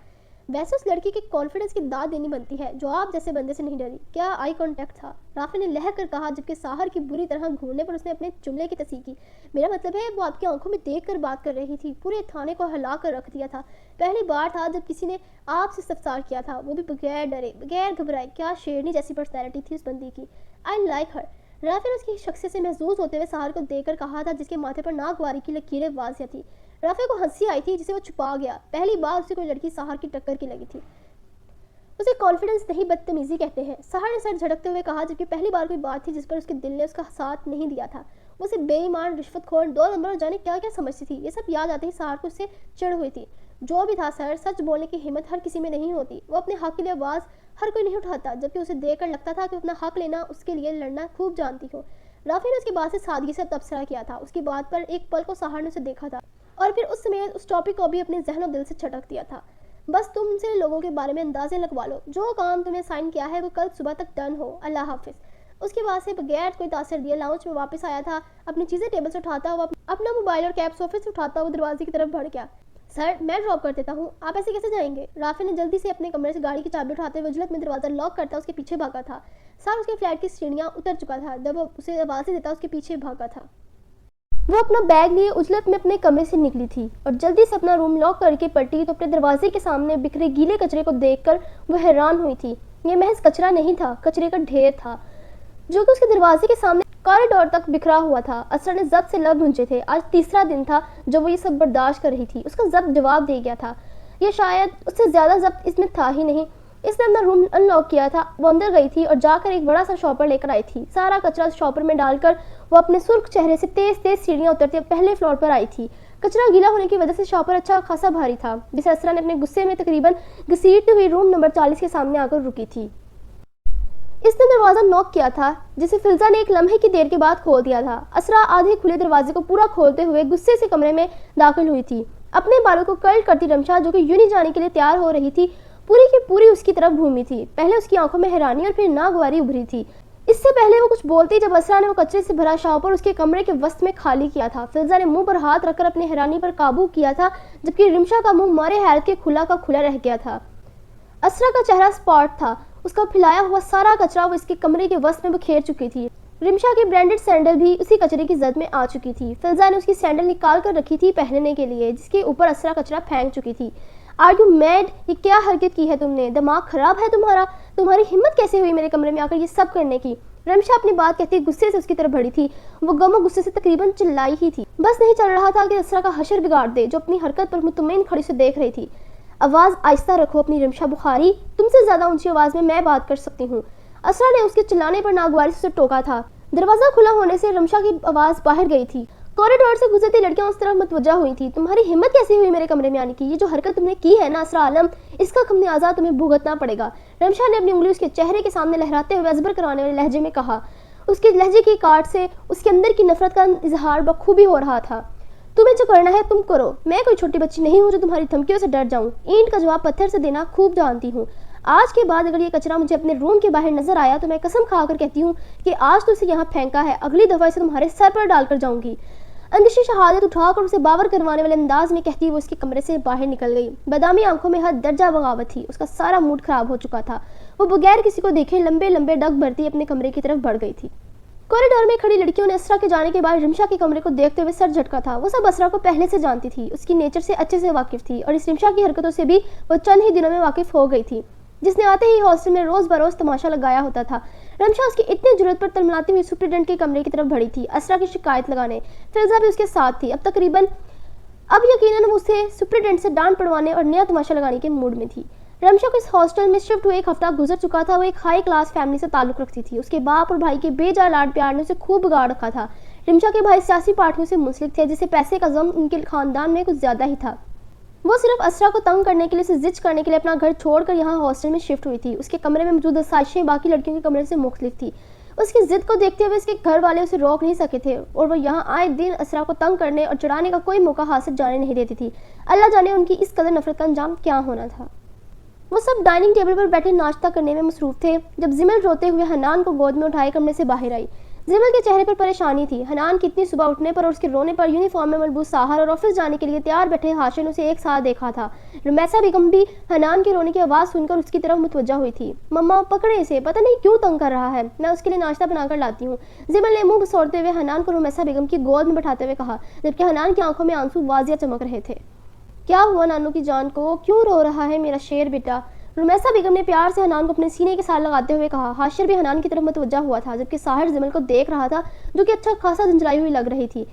ویسے اس لڑکی کے کانفیڈنس کی داد دینی بنتی ہے جو آپ جیسے بندے سے نہیں ڈری۔ کیا آئی کانٹیکٹ تھا؟ رافع نے لہر کر کہا، جبکہ ساحر کی بری طرح گھورنے پر اس نے اپنے جملے کی تصحیح کی۔ میرا مطلب ہے وہ آپ کی آنکھوں میں دیکھ کر بات کر رہی تھی، پورے تھانے کو ہلا کر رکھ دیا تھا۔ پہلی بار تھا جب کسی نے آپ سے استفسار کیا تھا، وہ بھی بغیر ڈرے بغیر گھبرائے۔ کیا شیرنی جیسی پرسنالٹی تھی اس بندی کی۔ آئی لائک ہر۔ رافع نے اس کی شخصیت سے محظوظ ہوتے ہوئے ساحر کو دیکھ کر کہا تھا، جس کے ماتھے پر ناگواری کی لکیریں واضح تھی۔ رافع کو ہنسی آئی تھی جسے وہ چھپا گیا۔ پہلی بار اسے کوئی لڑکی ساحر کی ٹکر کی لگی تھی۔ اسے کانفیڈنس نہیں بدتمیزی کہتے ہیں، ساحر نے سر جھٹکتے ہوئے کہا، جبکہ پہلی بار کوئی بات تھی جس پر اس کے دل نے اس کا ساتھ نہیں دیا تھا۔ وہ اسے بے ایمان، رشوت خور، 2 نمبر اور جانے کیا کیا سمجھتی تھی۔ یہ سب یاد آتے ہی ساحر کو اس سے چڑھ ہوئی تھی۔ جو بھی تھا سر، سچ بولنے کی ہمت ہر کسی میں نہیں ہوتی۔ وہ اپنے حق کے لیے آواز ہر کوئی نہیں اٹھاتا، جبکہ اسے دیکھ کر لگتا تھا کہ اپنا حق لینا اس کے لیے لڑنا خوب جانتی ہو۔ رافع نے اس کی بات سے سادگی سے تبصرہ کیا تھا۔ اس کی بات پر ایک پل کو ساحر نے اسے دیکھا تھا اور پھر اس سمیت اس ٹاپک کو بھی اپنے ذہن و دل سے چھٹک دیا تھا۔ بس تم سے لوگوں کے بارے میں اندازے لگوا لو، جو کام تم نے سائن کیا ہے وہ کل صبح تک ڈن ہو۔ اللہ حافظ۔ اس کے بعد سے بغیر کوئی تاثر دیے لاؤنج میں واپس آیا تھا، اپنی چیزیں ٹیبل سے اٹھاتا ہوا، اپنا موبائل اور کیپ صوفے سے اٹھاتا ہوا دروازے کی طرف بڑھ گیا۔ سر، میں ڈراپ کر دیتا ہوں، آپ ایسے کیسے جائیں گے؟ رافع نے جلدی سے اپنے کمرے سے گاڑی کی چابی اٹھاتے ہوئے وجلت میں دروازہ لاک کرتا اس کے پیچھے بھاگا تھا۔ سر اس کے فلیٹ کی سیڑھیاں اتر چکا تھا جب وہ اسے آوازیں دیتا اس کے پیچھے بھاگا تھا۔ وہ اپنا بیگ لیے اجلت میں اپنے کمرے سے نکلی تھی اور جلدی سے اپنا روم لاک کر کے پلٹی تو اپنے دروازے کے سامنے بکھرے گیلے کچرے کو دیکھ کر وہ حیران ہوئی تھی۔ یہ محض کچرا نہیں تھا، کچرے کا ڈھیر تھا جو کہ اس کے دروازے کے سامنے کوریڈور تک بکھرا ہوا تھا۔ اسرا نے ضبط سے لب گونجے تھے۔ آج تیسرا دن تھا جو وہ یہ سب برداشت کر رہی تھی۔ اس کا ضبط جواب دے گیا تھا، یہ شاید اس سے زیادہ ضبط اس میں تھا ہی نہیں۔ اس نے اپنا روم ان لاک کیا تھا، وہ اندر گئی تھی اور جا کر ایک بڑا سا شاپر لے کر آئی تھی۔ سارا کچرا شاپر میں ڈال کر وہ اپنے سرخ چہرے سے تیز تیز سیڑھیاں اترتے پہلے فلور پر آئی تھی۔ کچرا گیلا ہونے کی وجہ سے شاپر اچھا خاصا بھاری تھا، جسے اسرا نے اپنے غصے میں تقریباً گھسیٹتے ہوئی روم نمبر 40 کے سامنے آ کر رکی تھی۔ اس نے دروازہ نوک کیا تھا جسے فلزا نے ایک لمحے کی دیر کے بعد کھول دیا تھا۔ اسرا آدھے کھلے دروازے کو پورا کھولتے ہوئے غصے سے کمرے میں داخل ہوئی تھی۔ اپنے بالوں کو کرل کرتی رمشا جو کہ یونی جانے کے لیے تیار ہو رہی تھی پوری کی پوری اس کی طرف گھومی تھی۔ پہلے اس کی آنکھوں میں حیرانی اور پھر ناگواری ابھری تھی۔ اس سے پہلے وہ کچھ بولتی جب اسرا نے وہ کچرے سے بھرا شاپر اس کے کمرے کے وسط میں خالی کیا تھا۔ فلزا نے منہ پر ہاتھ رکھ کر اپنی حیرانی پر قابو کیا تھا جبکہ رمشا کا منہ مارے حیرت کے کھلا کا کھلا رہ گیا تھا۔ اسرا کا چہرہ سپاٹ تھا، اس کا پھیلایا ہوا سارا کچرا وہ اس کے کمرے کے وسط میں بکھیر چکی تھی۔ رمشا کی برانڈڈ سینڈل بھی اسی کچرے کی زد میں آ چکی تھی۔ فلزا نے اس کی سینڈل نکال کر رکھی تھی پہننے کے لیے، جس کے اوپر اسرا کچرا پھینک چکی تھی۔ Are you mad? یہ کیا حرکت کی ہے تم نے؟ دماغ خراب ہے تمہارا؟ تمہاری ہمت کیسے ہوئی میرے کمرے میں آ کر یہ سب کرنے کی؟ رمشا اپنی بات کہتی غصے سے اس کی طرف بڑھی تھی۔ وہ غم و غصے سے تقریباً چلائی ہی تھی، بس نہیں چل رہا تھا کہ اسرا کا حشر بگاڑ دے جو اپنی حرکت پر مطمئن کھڑی سے دیکھ رہی تھی۔ آواز آہستہ رکھو اپنی رمشا بخاری، تم سے زیادہ اونچی آواز میں بات کر سکتی ہوں۔ اسرا نے اس کے چلانے پر ناگواری سے ٹوکا تھا۔ دروازہ کھلا ہونے سے رمشا کی آواز باہر گئی تھی۔ کوریڈور سے گزرتی لڑکیاں اس طرف متوجہ ہوئی تھی۔ تمہاری ہمت کیسے ہوئی میرے کمرے میں آنے کی؟ یہ جو حرکت تم نے کی ہے نا اسرا عالم، اس کا خمیازہ تمہیں بھگتنا پڑے گا۔ رمشا نے اپنی انگلی اس کے چہرے کے سامنے لہراتے ہوئے ازبر کرانے والے لہجے میں کہا۔ اس کے لہجے کی کاٹ سے اس کے اندر کی نفرت کا اظہار بخوبی ہو رہا تھا۔ تمہیں جو کرنا ہے تم کرو، میں کوئی چھوٹی بچی نہیں ہوں جو تمہاری دھمکیوں سے ڈر جاؤں۔ اینٹ کا جواب پتھر سے دینا خوب جانتی ہوں۔ آج کے بعد اگر یہ کچرا مجھے اپنے روم کے باہر نظر آیا تو میں قسم کھا کر کہتی ہوں کہ آج تو اسے یہاں پھینکا ہے، اگلی دفعہ اسے تمہارے سر پر ڈال کر جاؤں گی۔ اندیشی شہادت اٹھا کر اسے باور کروانے والے انداز میں کہتی وہ اس کے کمرے سے باہر نکل گئی۔ بادامی آنکھوں میں حد درجہ بغاوت تھی، اس کا سارا موڈ خراب ہو چکا تھا۔ وہ بغیر کسی کو دیکھے لمبے لمبے ڈگ بھرتی اپنے کمرے کی طرف بڑھ گئی تھی۔ کوریڈور میں کھڑی لڑکیوں نے اسرا کے جانے کے بعد رمشا کے کمرے کو دیکھتے ہوئے سر جھٹکا تھا۔ وہ سب اسرا کو پہلے سے جانتی تھی، اس کی نیچر سے اچھے سے واقف تھی اور اس رمشا کی حرکتوں سے بھی وہ چند ہی دنوں میں واقف ہو گئی تھی، جس نے آتے ہی ہاسٹل میں روز بروز تماشا لگایا ہوتا تھا۔ رمشا اس کی اتنی ضرورت پر تلملاتی ہوئی سپرنٹینڈنٹ کے کمرے کی طرف بڑھی تھی، اسرا کی شکایت لگانے۔ فلزا بھی اس کے ساتھ تھی۔ اب یقیناً وہ اسے سپرنٹینڈنٹ سے ڈانٹ پڑوانے اور نیا تماشا لگانے کے موڈ میں تھی۔ رمشا کو اس ہاسٹل میں شفٹ ہوئے ایک ہفتہ گزر چکا تھا۔ وہ ایک ہائی کلاس فیملی سے تعلق رکھتی تھی۔ اس کے باپ اور بھائی کے بے جا لاڈ پیار نے اسے خوب بگاڑ رکھا تھا۔ رمشا کے بھائی سیاسی پارٹیوں سے منسلک تھے، جسے پیسے کا غم ان کے خاندان میں کچھ زیادہ ہی تھا۔ وہ صرف اسرا کو تنگ کرنے کے لیے، اسے زچ کرنے کے لیے اپنا گھر چھوڑ کر یہاں ہاسٹل میں شفٹ ہوئی تھی۔ اس کے کمرے میں موجود آسائشیں باقی لڑکیوں کے کمرے سے مختلف تھی۔ اس کی ضد کو دیکھتے ہوئے اس کے گھر والے اسے روک نہیں سکے تھے اور وہ یہاں آئے دن اسرا کو تنگ کرنے اور چڑھانے کا کوئی موقع حاصل جانے نہیں دیتی تھی۔ اللہ جانے ان کی اس قدر نفرت کا انجام کیا ہونا تھا۔ وہ سب ڈائننگ ٹیبل پر بیٹھے ناشتہ کرنے میں مصروف تھے جب زمل روتے ہوئے حنان کو گود میں اٹھائے کمرے سے باہر آئی۔ زمل کے چہرے پر پریشانی تھی۔ حنان کی اتنی صبح اٹھنے پر اور اس کے رونے پر یونیفارم میں ملبوس ساحر اور آفس جانے کے لیے تیار بیٹھے ہاشم نے اسے ایک ساتھ دیکھا تھا۔ رمیسا بیگم بھی حنان کے رونے کی آواز سن کر اس کی طرف متوجہ ہوئی تھی۔ مما پکڑے اسے، پتہ نہیں کیوں تنگ کر رہا ہے، میں اس کے لیے ناشتہ بنا کر لاتی ہوں۔ زمل نے منہ بسوڑتے ہوئے حنان کو رمیسا بیگم کی گود میں بٹھاتے ہوئے کہا، جبکہ حنان کی آنکھوں میں آنسو واضح چمک رہے تھے۔ کیا ہوا نانو کی جان کو؟ کیوں رو رہا ہے میرا شیر بیٹا؟ رمیسا بیگم نے پیار سے حنان کو اپنے سینے کے ساتھ لگاتے ہوئے کہا۔ ہاشر بھی حنان کی طرف متوجہ ہوا تھا، جبکہ ساحر زمل کو دیکھ رہا تھا جو کہ اچھا خاصا جھنجھلائی ہوئی لگ رہی تھی۔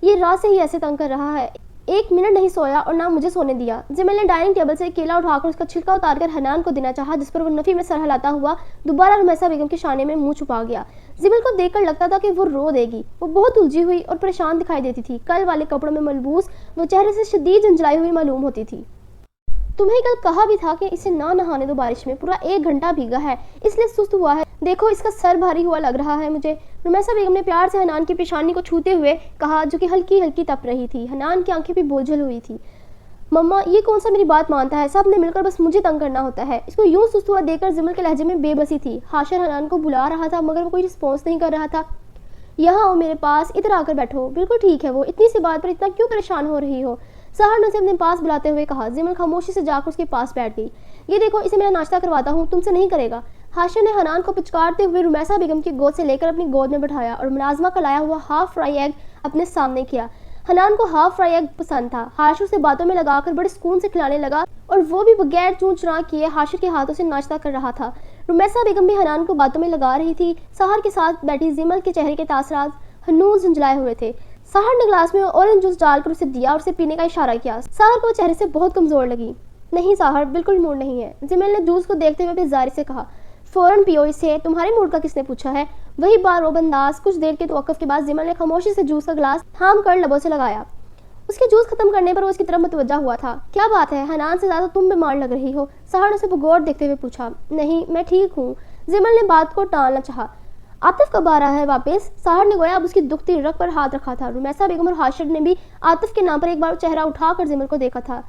یہ رات سے ہی ایسے تنگ کر رہا ہے، ایک منٹ نہیں سویا اور نہ مجھے سونے دیا۔ زمل نے ڈائننگ ٹیبل سے کیلا اٹھا کر اس کا چھلکا اتار کر حنان کو دینا چاہا، جس پر وہ نفی میں سر ہلاتا ہوا دوبارہ رمیسا بیگم کے شانے میں منہ چھپا گیا۔ زمل کو دیکھ کر لگتا تھا کہ وہ رو دے گی۔ وہ بہت الجھی ہوئی اور پریشان دکھائی دیتی تھی۔ کل والے کپڑوں میں ملبوس وہ چہرے سے شدید جھنجھلائی ہوئی معلوم ہوتی تھی۔ تمہیں کل کہا بھی تھا کہ اسے نہ نہانے دو بارش میں، پورا 1 گھنٹہ بھیگا ہے اس لیے سست ہوا ہے، دیکھو اس کا سر بھاری ہوا لگ رہا ہے مجھے۔ رمیسا بیگم نے پیار سے حنان کی پیشانی کو چھوتے ہوئے کہا، جو کہ ہلکی ہلکی تپ رہی تھی۔ حنان کی آنکھیں بھی بوجھل ہوئی تھی۔ مما یہ کون سا میری بات مانتا ہے، سب نے مل کر بس مجھے تنگ کرنا ہوتا ہے۔ اس کو یوں سست ہوا دیکھ کر زمل کے لہجے میں بے بسی تھی۔ ہاشر حنان کو بلا رہا تھا مگر وہ کوئی رسپانس نہیں کر رہا تھا۔ یہاں آؤ میرے پاس، ادھر آ کر بیٹھو۔ بالکل ٹھیک ہے وہ، اتنی سی بات پر اتنا کیوں پریشان ہو رہی ہو؟ ساحر نے اسے اپنے پاس بلاتے ہوئے کہا۔ زمل خاموشی سے جا کر اس کے پاس بیٹھ گئی۔ یہ دیکھو اسے میرا ناشتہ کرواتا ہوں، تم سے نہیں کرے گا۔ ہاشر نے حنان کو پچکارتے ہوئے رمیسا بیگم کی گود سے لے کر اپنی گود میں بٹھایا اور ملازمہ کا لایا ہوا ہاف فرائی ایگ اپنے سامنے کیا۔ حنان کو ہاف فرائی ایگ پسند تھا۔ حاشر اسے باتوں میں لگا کر بڑے سکون سے کھلانے لگا اور وہ بھی بغیر چون چرا کیے حاشر کے ہاتھوں سے ناشتہ کر رہا تھا۔ رمیسہ بیگم بھی حنان کو باتوں میں لگا رہی تھی۔ سحر کے ساتھ بیٹھی زمل کے چہرے کے تاثرات ہنوز جھنجھلائے ہوئے تھے۔ سحر نے گلاس میں اورنج جوس ڈال کر اسے دیا اور اسے پینے کا اشارہ کیا۔ سحر کو چہرے سے بہت کمزور لگی۔ نہیں سحر، بالکل موڈ نہیں ہے، زمل نے جوس کو دیکھتے ہوئے بیزاری سے کہا۔ فوراً پیو اسے، تمہارے موڈ کا کس نے پوچھا ہے؟ وہی باروب انداز۔ کچھ دیر کے توقف کے بعد زمل نے خاموشی سے جوس کا گلاس تھام کر لبوں سے لگایا۔ اس کے جوس ختم کرنے پر وہ اس کی طرف متوجہ ہوا تھا۔ کیا بات ہے، حنان سے زیادہ تم بیمار لگ رہی ہو؟ سحر نے اسے بغور دیکھتے ہوئے پوچھا۔ نہیں، میں ٹھیک ہوں۔ زمل نے بات کو ٹالنا چاہا۔ عاطف کب آ رہا ہے واپس؟ سحر نے گویا اب اس کی دکھتی رگ پر ہاتھ رکھا تھا۔ رمیسہ بیگم اور حاشر نے بھی عاطف کے نام پر ایک بار چہرہ اٹھا کر زمل کو دیکھا تھا۔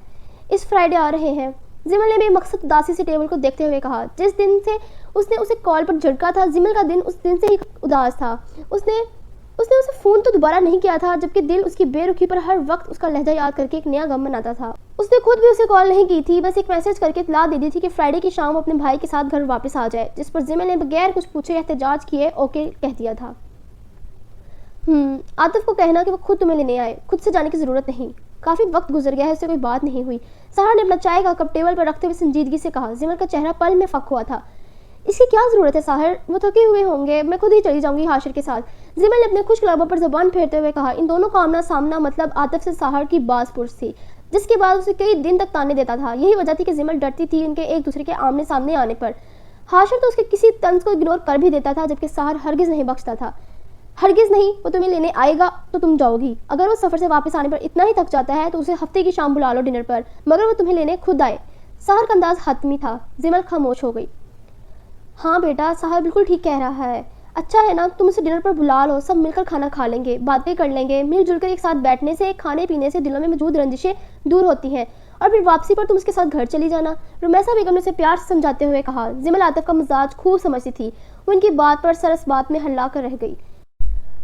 اس فرائیڈے آ رہے ہیں، زمل نے بے مقصد اداسی سے ٹیبل کو دیکھتے ہوئے کہا۔ جس دن سے اس نے اسے کال پر جھڑکا تھا، زمل کا دن اس دن سے ہی اداس تھا۔ اس نے اسے فون تو دوبارہ نہیں کیا تھا، جبکہ دل اس کی بے رخی پر ہر وقت اس کا لہجہ یاد کر کے ایک نیا غم بناتا تھا۔ اس نے خود بھی اسے کال نہیں کی تھی، بس ایک میسج کر کے اطلاع دے دی تھی کہ فرائیڈے کی شام وہ اپنے بھائی کے ساتھ گھر واپس آ جائے، جس پر زمل نے بغیر کچھ پوچھے احتجاج کیے اوکے کہہ دیا تھا۔ عاطف کو کہنا کہ وہ خود تمہیں لینے آئے، خود سے جانے کی ضرورت نہیں۔ کافی وقت گزر گیا ہے، اس سے کوئی بات نہیں ہوئی۔ سحر نے اپنا چائے کا کپ ٹیبل پر رکھتے ہوئے سنجیدگی سے کہا۔ زمل کا چہرہ پل میں فک ہوا تھا۔ اس کی کیا ضرورت ہے سحر؟ وہ تھکے ہوئے ہوں گے، میں خود ہی چلی جاؤں گی حاشر کے ساتھ۔ زمل نے اپنے خشک لبوں پر زبان پھیرتے ہوئے کہا۔ ان دونوں کا آمنا سامنا مطلب عاطف سے سحر کی باز پرس تھی، جس کے بعد اسے کئی دن تک تانے دیتا تھا۔ یہی وجہ تھی کہ زمل ڈرتی تھی ان کے ایک دوسرے کے آمنے سامنے آنے پر۔ حاشر تو اس کے کسی طنز کو اگنور کر بھی دیتا تھا، جبکہ سحر ہرگز نہیں بخشتا تھا۔ ہرگز نہیں، وہ تمہیں لینے آئے گا تو تم جاؤ گی۔ اگر وہ سفر سے واپس آنے پر اتنا ہی تھک جاتا ہے تو اسے ہفتے کی شام بلا لو ڈنر پر، مگر وہ تمہیں لینے خود آئے۔ سحر کا انداز حتمی تھا۔ زمل خاموش ہو گئی۔ ہاں بیٹا، سحر بالکل ٹھیک کہہ رہا ہے۔ اچھا ہے نا، تم اسے ڈنر پر بلا لو، سب مل کر کھانا کھا لیں گے، باتیں کر لیں گے۔ مل جل کر ایک ساتھ بیٹھنے سے، کھانے پینے سے دلوں میں موجود رنجشیں دور ہوتی ہیں، اور پھر واپسی پر تم اس کے ساتھ گھر چلی جانا۔ رمیسہ بیگم نے اسے پیار سے سمجھاتے ہوئے کہا۔ زمل عاطف کا مزاج خوب سمجھتی تھی، وہ ان کی بات پر سرس بات میں ہلا کر رہ گئی۔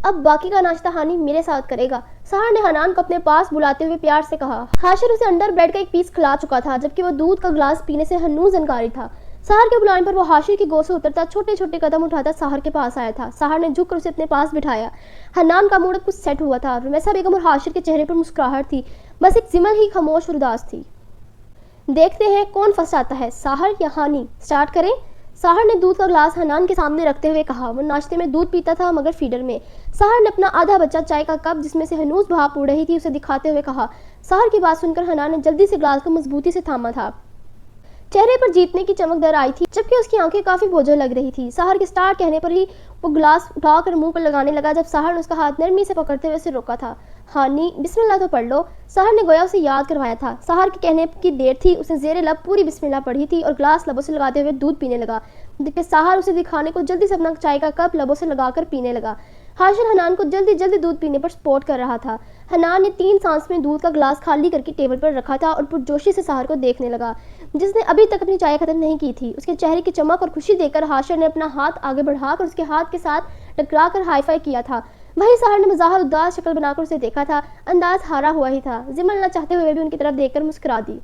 اب باقی کا ناشتہ ہانی میرے ساتھ کرے گا، سحر نے حنان کو اپنے پاس بلاتے ہوئے پیار سے کہا۔ حاشر اسے انڈر بریڈ کا ایک پیس کھلا چکا تھا، جبکہ وہ دودھ کا گلاس پینے سے ہنوز انکاری تھا۔ سحر کے بلانے پر وہ حاشر کی گود سے اترتا، چھوٹے چھوٹے قدم اٹھاتا سحر کے پاس آیا تھا۔ سحر نے جھک کر اسے اپنے پاس بٹھایا۔ حنان کا موڈ کچھ سیٹ ہوا تھا۔ رمیسہ بیگم اور حاشر کے چہرے پر مسکراہٹ تھی، بس ایک زمل ہی خاموش اور اداس تھی۔ دیکھتے ہیں کون فرسٹ آتا ہے، سحر یا ہانی؟ سٹارٹ کریں؟ سحر نے دودھ کا گلاس حنان کے سامنے رکھتے ہوئے کہا۔ وہ ناشتے میں دودھ پیتا تھا مگر فیڈر میں۔ سحر نے اپنا آدھا بچہ چائے کا کپ جس میں سے ہنوز بھاپ اڑ رہی تھی اسے دکھاتے ہوئے کہا۔ سحر کی بات سن کر حنان نے جلدی سے گلاس کو مضبوطی سے تھاما تھا۔ چہرے پر جیتنے کی چمک در آئی تھی، جبکہ اس کی آنکھیں کافی بوجھل لگ رہی تھی۔ سحر کے سٹارٹ کہنے پر ہی وہ گلاس اٹھا کر منہ پر لگانے لگا، جب سحر نے اس کا ہاتھ نرمی سے پکڑتے ہوئے اسے روکا تھا۔ ہانی، بسم اللہ تو پڑھ لو، سحر نے گویا اسے یاد کروایا تھا۔ سحر کے کہنے کی دیر تھی، اس نے زیر لب پوری بسم اللہ پڑھی تھی اور گلاس لبوں سے لگاتے ہوئے دودھ پینے لگا، جبکہ سحر اسے دکھانے کو جلدی سے اپنا چائے کا کپ لبوں سے لگا کر پینے لگا۔ حاشر حنان کو جلدی جلدی دودھ پینے پر سپورٹ کر رہا تھا۔ حنان نے 3 سانس میں دودھ کا گلاس خالی کر کے ٹیبل پر رکھا تھا اور پرجوشی سے سحر کو دیکھنے لگا، جس نے ابھی تک اپنی چائے ختم نہیں کی تھی۔ اس کے چہرے کی چمک اور خوشی دیکھ کر حاشر نے اپنا ہاتھ آگے بڑھا کر اس کے ہاتھ کے ساتھ ٹکرا کر ہائی فائی کیا تھا۔ وہیں سحر نے مظاہر اداس شکل بنا کر اسے دیکھا تھا، انداز ہارا ہوا ہی تھا۔ زمل نہ چاہتے ہوئے بھی ان کی طرف دیکھ کر مسکرا دی۔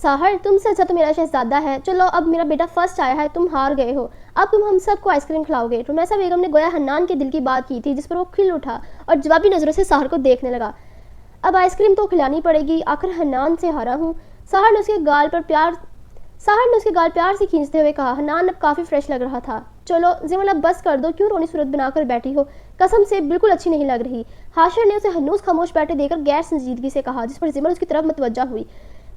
سحر، تم سے اچھا تو میرا شہزادہ ہے، چلو اب میرا بیٹا فرسٹ آیا ہے، تم ہار گئے ہو، اب تم ہم سب کو آئس کریم کھلاؤ گے۔ رمیسہ بیگم نے گویا حنان کے دل کی بات کی تھی، جس پر وہ کھل اٹھا اور جوابی نظروں سے سحر کو دیکھنے لگا۔ اب آئس کریم تو کھلانی پڑے گی، آخر حنان سے ہارا ہوں۔ سحر نے اس کے گال پیار سے کھینچتے ہوئے کہا۔ حنان اب کافی فریش لگ رہا تھا۔ چلو زمل اب بس کر دو، کیوں رونی صورت بنا کر بیٹھی ہو، قسم سے بالکل اچھی نہیں لگ رہی۔ حاشر نے اسے ہنوز خاموش بیٹھے دیکھ کر غیر سنجیدگی سے کہا، جس پر زمل اس کی طرف متوجہ ہوئی۔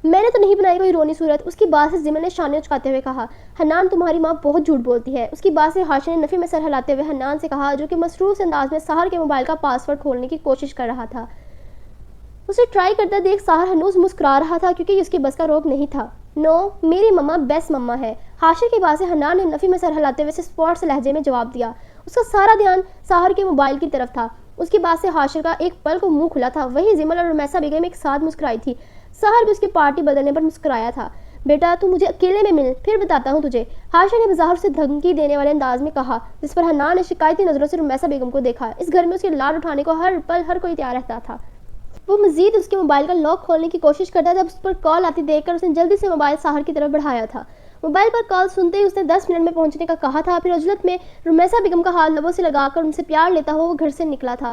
میں نے تو نہیں بنائی کوئی رونی صورت، اس کی بات سے زمل نے شانے اچکاتے ہوئے کہا۔ حنان، تمہاری ماں بہت جھوٹ بولتی ہے، اس کی بات سے حاشر نے نفی میں سر ہلاتے ہوئے حنان سے کہا، جو کہ مسروس انداز میں سحر کے موبائل کا پاس ورڈ کھولنے کی کوشش کر رہا تھا۔ اسے ٹرائی کرتا دیکھ سحر ہنوز مسکرا رہا تھا، کیونکہ اس کی بس کا روب نہیں تھا۔ نو، میری مما بیسٹ مما ہے۔ حاشر کی بات سے حنان نے نفی میں سر ہلاتے ہوئے اسپورٹ سے لہجے میں جواب دیا۔ اس کا سارا دھیان سحر کے موبائل کی طرف تھا۔ اس کی بات سے حاشر کا ایک پل کو منہ کھلا تھا، وہیں زمل اور رمیسہ بیگم ایک ساتھ مسکرائی تھی۔ سحر بھی اس کی پارٹی بدلنے پر مسکرایا تھا۔ بیٹا تو مجھے اکیلے میں مل، پھر بتاتا ہوں تجھے، حاشر نے بظاہر سے دھمکی دینے والے انداز میں کہا، جس پر حنان نے شکایتی نظروں سے رمیسہ بیگم کو دیکھا۔ اس گھر میں اس کے لاڈ اٹھانے کو ہر پل ہر کوئی تیار رہتا تھا۔ وہ مزید اس کے موبائل کا لاک کھولنے کی کوشش کرتا، جب اس پر کال آتی دیکھ کر اس نے جلدی سے موبائل سحر کی طرف بڑھایا تھا۔ موبائل پر کال سنتے ہی اس نے 10 منٹ میں پہنچنے کا کہا تھا، پھر عجلت میں رمیسہ بیگم کا ہاتھ لبوں سے لگا کر ان سے پیار لیتا ہوا وہ گھر سے نکلا تھا۔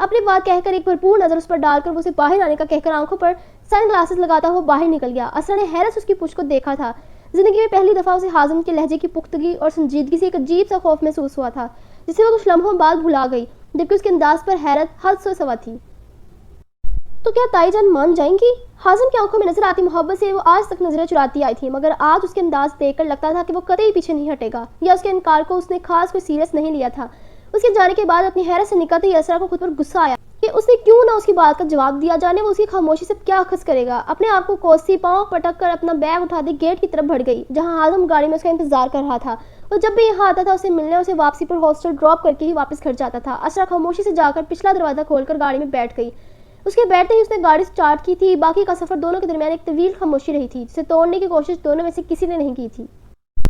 اپنی بات کہہ کر ایک بھرپور نظر اس پر ڈال کر وہ اسے باہر آنے کا کہہ کر آنکھوں پر سن گلاسز لگاتا ہوا باہر نکل گیا۔ اسرا نے حیرت سے اس کی پشت کو دیکھا تھا۔ زندگی میں پہلی دفعہ اسے حازم کے لہجے کی پختگی اور سنجیدگی سے ایک عجیب سا خوف محسوس ہوا تھا، جسے وہ کچھ لمحوں بعد بھلا گئی، جبکہ اس کے انداز پر حیرت حد سے سوا تھی۔ تو کیا تائی جان مان جائیں گی؟ حازم کی آنکھوں میں نظر آتی محبت سے وہ آج تک نظریں چراتی آئی تھی، مگر آج اس کے انداز دیکھ کر لگتا تھا کہ وہ قطعی پیچھے نہیں ہٹے گا، یا اس کے انکار کو اس نے خاص کوئی سیریس نہیں لیا تھا۔ اس کے جانے کے بعد اپنی حیرت سے نکلتے ہی اسرا کو خود پر غصہ آیا کہ اس نے کیوں نہ اس کی بات کا جواب دیا، جانے وہ اس کی خاموشی سے کیا اخذ کرے گا۔ اپنے آپ کو کوسی پاؤں پٹک کر اپنا بیگ اٹھاتے گیٹ کی طرف بڑھ گئی، جہاں حازم گاڑی میں اس کا انتظار کر رہا تھا۔ وہ جب بھی یہاں آتا تھا اسے ملنے اور اسے واپسی پر ہاسٹل ڈراپ کر کے ہی واپس گھر جاتا تھا۔ اسرا خاموشی سے جا کر پچھلا دروازہ کھول کر گاڑی میں بیٹھ گئی۔ اس کے بیٹھتے ہی اس نے گاڑی سٹارٹ کی تھی۔ باقی کا سفر دونوں کے درمیان ایک طویل خاموشی رہی تھی، جسے توڑنے کی کوشش دونوں میں سے کسی نے نہیں کی تھی۔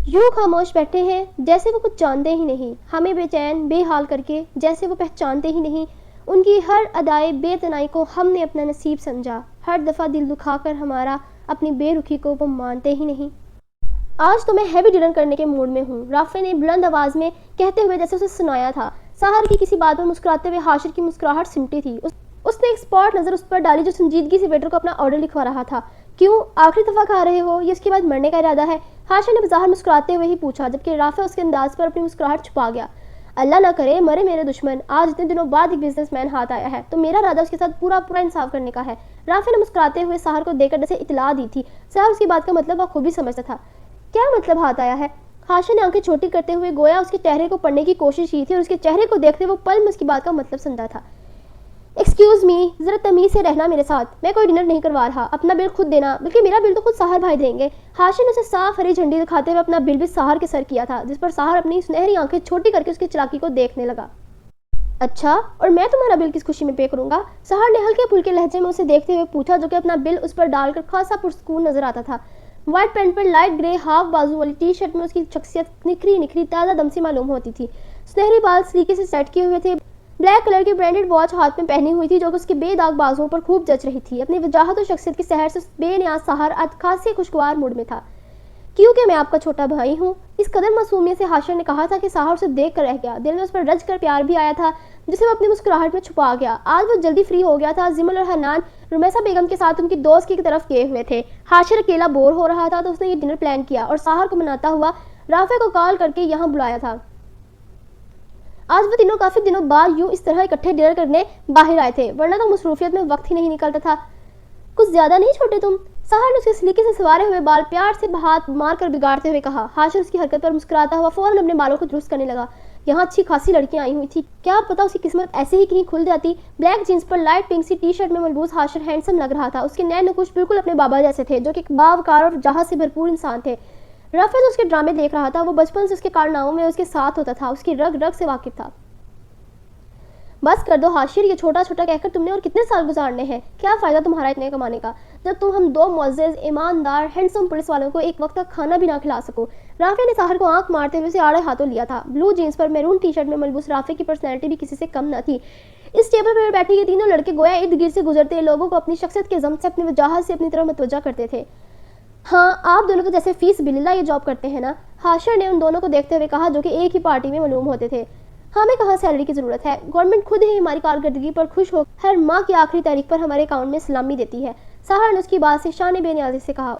یوں خاموش بیٹھے ہیں جیسے وہ کچھ جانتے ہی نہیں، ہمیں بے چین بے حال کر کے، جیسے وہ پہچانتے ہی نہیں۔ ان کی ہر ادائے بے تنائی کو ہم نے اپنا نصیب سمجھا، ہر دفعہ دل دکھا کر ہمارا اپنی بے رخی کو وہ مانتے ہی نہیں۔ آج تو میں ہیوی ڈنر کرنے کے موڈ میں ہوں، رافع نے بلند آواز میں کہتے ہوئے جیسے اسے سنایا تھا۔ سحر کی کسی بات پر مسکراتے ہوئے حاشر کی مسکراہٹ سمٹی تھی۔ اس نے ایک اسپاٹ نظر اس پر ڈالی جو سنجیدگی سے ویٹر کو اپنا آرڈر لکھوا رہا تھا۔ کیوں آخری دفعہ کھا رہے ہو؟ یہ اس کے بعد مرنے کا ارادہ ہے؟ حاشر نے بظاہر مسکراتے ہوئے ہی پوچھا، جبکہ رافع اس کے انداز پر اپنی مسکراہٹ چھپا گیا۔ اللہ نہ کرے مرے میرے دشمن، آج اتنے دنوں بعد ایک بزنس مین ہاتھ آیا ہے، تو میرا ارادہ اس کے ساتھ پورا انصاف کرنے کا ہے۔ رافع نے مسکراتے ہوئے سحر کو دیکھ کر جیسے اطلاع دی تھی۔ سحر اس کی بات کا مطلب خوبی سمجھتا تھا۔ کیا مطلب ہاتھ آیا ہے؟ حاشر نے آنکھیں چھوٹی کرتے ہوئے گویا اس کے چہرے کو پڑھنے کی کوشش کی تھی، اور اس کے چہرے کو دیکھتے وہ پل میں اس کی بات کا مطلب سمجھا تھا۔ ایکسکیوز می، ذرا تمیز سے رہنا میرے ساتھ، میں کوئی ڈنر نہیں کروا رہا، اپنا بل خود دینا، بلکہ میرا بل تو خود سحر بھائی دیں گے۔ حاشر نے اسے صاف ہری جھنڈی دکھاتے ہوئے اپنا بل بھی سحر کے سر کیا تھا، جس پر سحر اپنی سنہری آنکھیں چھوٹی کر کے اس کی چالاکی کو دیکھنے لگا۔ اچھا، اور میں تمہارا بل کس خوشی میں پے کروں گا؟ سحر نے ہلکے پھلکے لہجے میں اسے دیکھتے ہوئے پوچھا، جو کہ اپنا بل اس پر ڈال کر خاصا پرسکون نظر آتا تھا۔ وائٹ پینٹ پر لائٹ گرے ہاف بازو والی ٹی شرٹ میں اس کی شخصیت نکھری تازہ دم سی معلوم ہوتی تھی۔ سنہری بال سلیقے سے سیٹ کیے ہوئے تھے، بلیک کلر کی برانڈڈ واچ ہاتھ میں پہنی ہوئی تھی جو کہ اس کے بے داغ بازوؤں پر خوب جچ رہی تھی۔ اپنی وجاہت اور شخصیت کی سحر سے بے نیاز سحر آج خاصی خوشگوار موڈ میں تھا۔ کیونکہ میں آپ کا چھوٹا بھائی ہوں، اس قدر معصومیت سے حاشر نے کہا تھا کہ سحر اسے دیکھ کر رہ گیا۔ دل میں اس پر رج کر پیار بھی آیا تھا، جسے وہ اپنی مسکراہٹ میں چھپا گیا۔ آج وہ جلدی فری ہو گیا تھا۔ زمل اور حنان رمیسا بیگم کے ساتھ ان کی دوست کی طرف گئے ہوئے تھے۔ حاشر اکیلا بور ہو رہا تھا، تو اس نے یہ ڈنر پلان کیا اور سحر کو مناتا ہوا رافع کو کال کر کے یہاں بلایا تھا۔ آج وہ تینوں کافی دنوں بعد یوں اس طرح اکٹھے ڈنر کرنے باہر آئے تھے، ورنہ تو مصروفیت میں وقت ہی نہیں نکلتا تھا۔ کچھ زیادہ نہیں چھوٹے تم؟ سحر نے اس کے سلیقے سے سوارے ہوئے بال پیار سے ہاتھ مار کر بگاڑتے ہوئے کہا۔ حاشر اس کی حرکت پر مسکراتا ہوا فوراً اپنے بالوں کو درست کرنے لگا۔ یہاں اچھی خاصی لڑکیاں آئی ہوئی تھی، کیا پتا اس کی قسمت ایسے ہی کہیں کھل جاتی۔ بلیک جینس پر لائٹ پنک سی ٹی شرٹ میں ملبوس حاشر ہینڈسم لگ رہا تھا۔ اس کے نین نقوش بالکل اپنے بابا جیسے تھے، جو کہ ایک باوقار اور وجاہت سے بھرپور انسان تھے۔ رافع جو اس کے ڈرامے دیکھ رہا تھا، وہ بچپن سے اس کے کارناموں میں اس کے ساتھ ہوتا تھا، اس کی رگ رگ سے واقف تھا۔ بس کر دو حاشر، یہ چھوٹا چھوٹا کہہ کر تم نے اور کتنے سال گزارنے ہیں؟ کیا فائدہ تمہارا اتنے کمانے کا جب تم ہم دو معزز ایماندار ہینڈسم پولیس والوں کو ایک وقت کا کھانا بھی نہ کھلا سکو۔ رافع نے سحر کو آنکھ مارتے ہوئے اسے آڑے ہاتھوں لیا تھا۔ بلو جینس پر میرون ٹی شرٹ میں ملبوس رافع کی پرسنالٹی بھی کسی سے کم نہ تھی۔ اس ٹیبل پر بیٹھے یہ تینوں لڑکے گویا ارد گرد سے گزرتے لوگوں کو اپنی شخصیت کے ضم سے اپنی وجاہت سے اپنی طرف متوجہ کرتے تھے۔ ہاں، آپ دونوں تو جیسے فیس بلّہ یہ جاب کرتے ہیں نا؟ حاشر نے ان دونوں کو دیکھتے ہوئے کہا، جو کہ ایک ہی پارٹی میں معلوم ہوتے تھے۔ ہمیں کہاں سیلری کی ضرورت ہے، گورنمنٹ خود ہی ہماری کارکردگی پر خوش ہو ہر ماہ کی آخری تاریخ پر ہمارے اکاؤنٹ میں سلامی دیتی ہے۔ سحر نے اس کی بات سے شان بے نیازی سے کہا۔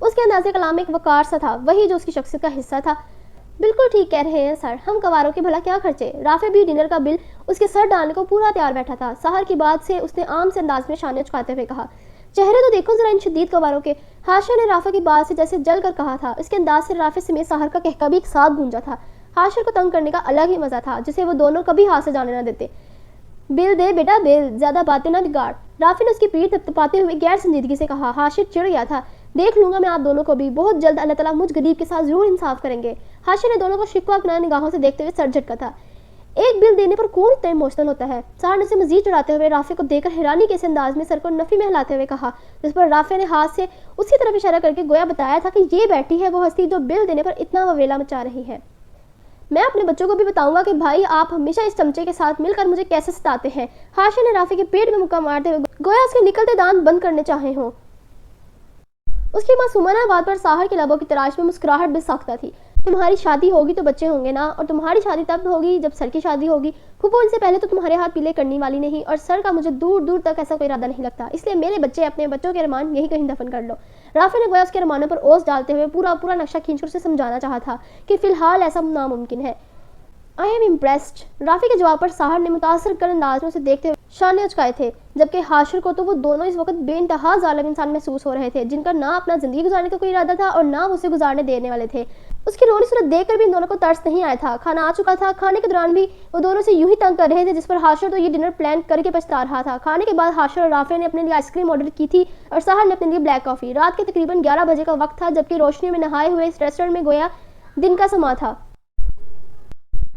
اس کے انداز کلام میں ایک وقار سا تھا، وہی جو اس کی شخصیت کا حصہ تھا۔ بالکل ٹھیک کہہ رہے ہیں سر، ہم کواروں کے بھلا کیا خرچے۔ رافع بھی ڈنر کا بل اس کے سر ڈالنے کو پورا تیار بیٹھا تھا۔ سحر کی بات سے اس نے عام سے انداز میں شانے چکاتے ہوئے کہا، چہرے تو دیکھو ذرا ان شدید کواروں کے۔ حاشر نے رافع کی بات سے جیسے جل کر کہا تھا۔ اس کے انداز سے رافع سمیت سحر کا کہکا بھی ایک ساتھ گونجا تھا۔ حاشر کو تنگ کرنے کا الگ ہی مزہ تھا، جسے وہ دونوں کبھی ہاتھ سے جانے نہ دیتے۔ بل دے بیٹا بل، زیادہ باتیں نہ بگاڑ، رافع نے اس کی پیٹھ تھپتھپاتے ہوئے غیر سنجیدگی سے کہا۔ حاشر چڑ گیا تھا۔ دیکھ لوں گا میں آپ دونوں کو بھی، بہت جلد اللہ تعالیٰ مجھ غریب کے ساتھ ضرور انصاف کریں گے۔ حاشر نے دونوں کو شکوہ کناں نگاہوں سے دیکھتے ہوئے سر جھٹکا تھا۔ ایک بل دینے پر کون اتنا ایموشنل ہوتا ہے؟ سحر نے اسے مزید چڑھاتے ہوئے رافع کو دیکھ کر حیرانی کے اس انداز میں سر کو نفی میں ہلاتے ہوئے کہا، جس پر رافع نے ہاتھ سے اسی طرف اشارہ کر کے گویا بتایا تھا کہ یہ بیٹھی ہے وہ ہستی جو بل دینے پر اتنا وویلا مچا رہی ہے۔ میں اپنے بچوں کو بھی بتاؤں گا کہ بھائی آپ ہمیشہ اس چمچے کے ساتھ مل کر مجھے کیسے ستاتے ہیں۔ حاشر نے رافع کے پیٹ میں مکہ مارتے ہوئے گویا اس کے نکلتے دانت بند کرنے چاہے ہوں۔ اس کی معصومانہ بات پر سحر کے لبوں کی تراش میں مسکراہٹ بھی ساختہ تھی۔ تمہاری شادی ہوگی تو بچے ہوں گے نا، اور تمہاری شادی تب ہوگی جب سر کی شادی ہوگی۔ پھوپھو ان سے پہلے تو تمہارے ہاتھ پیلے کرنے والی نہیں، اور سر کا مجھے دور دور تک ایسا کوئی ارادہ نہیں لگتا، اس لیے میرے بچے اپنے بچوں کے ارمان یہی کہیں دفن کر لو۔ رافع نے گویا اس کے ارمانوں پر اوس ڈالتے ہوئے پورا نقشہ کھینچ کر اسے سمجھانا چاہا تھا کہ فی الحال ایسا ناممکن ہے۔ I am impressed. رافع کے جواب پر ساحر نے متاثر کن انداز میں اسے دیکھتے ہوئے شانے اچکائے تھے، جبکہ حاشر کو تو وہ دونوں اس وقت بے انتہا ظالم انسان محسوس ہو رہے تھے، جن کا نہ اپنا زندگی گزارنے کا کوئی ارادہ تھا اور نہ وہ اسے گزارنے دینے والے تھے۔ اس کی رونے صورت دیکھ کر بھی ان دونوں کو ترس نہیں آیا تھا۔ کھانا آ چکا تھا، کھانے کے دوران بھی وہ دونوں سے یوں ہی تنگ کر رہے تھے، جس پر حاشر تو یہ ڈنر پلان کر کے پچھتا رہا تھا۔ کھانے کے بعد حاشر اور رافع نے اپنے لیے آئس کریم آرڈر کی تھی اور ساحر نے اپنے لیے بلیک کافی۔ رات کے تقریباً 11 بجے کا وقت تھا، جبکہ روشنی میں نہائے ہوئے اس ریسٹورینٹ میں گویا دن کا سما تھا۔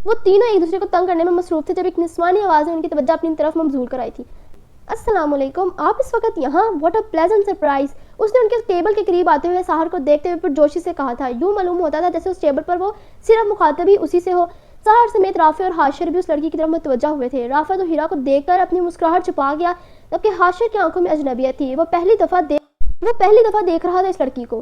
وہ تینوں ایک دوسرے کو تنگ کرنے میں مصروف تھے جب ایک نسوانی آواز نے ان کی توجہ اپنی طرف مبذول کرائی تھی۔ السلام علیکم، آپ اس وقت یہاں؟ What a pleasant surprise. اس نے ان کے ٹیبل کے قریب آتے ہوئے ساحر کو دیکھتے ہوئے پرجوشی سے کہا تھا۔ یوں معلوم ہوتا تھا جیسے اس ٹیبل پر وہ صرف مخاطب ہی اسی سے ہو۔ ساحر سمیت رافع اور حاشر بھی اس لڑکی کی طرف متوجہ ہوئے تھے۔ رافع تو ہیرا کو دیکھ کر اپنی مسکراہٹ چھپا گیا، جبکہ حاشر کی آنکھوں میں اجنبیت تھی۔ وہ پہلی دفعہ دیکھ رہا تھا اس لڑکی کو۔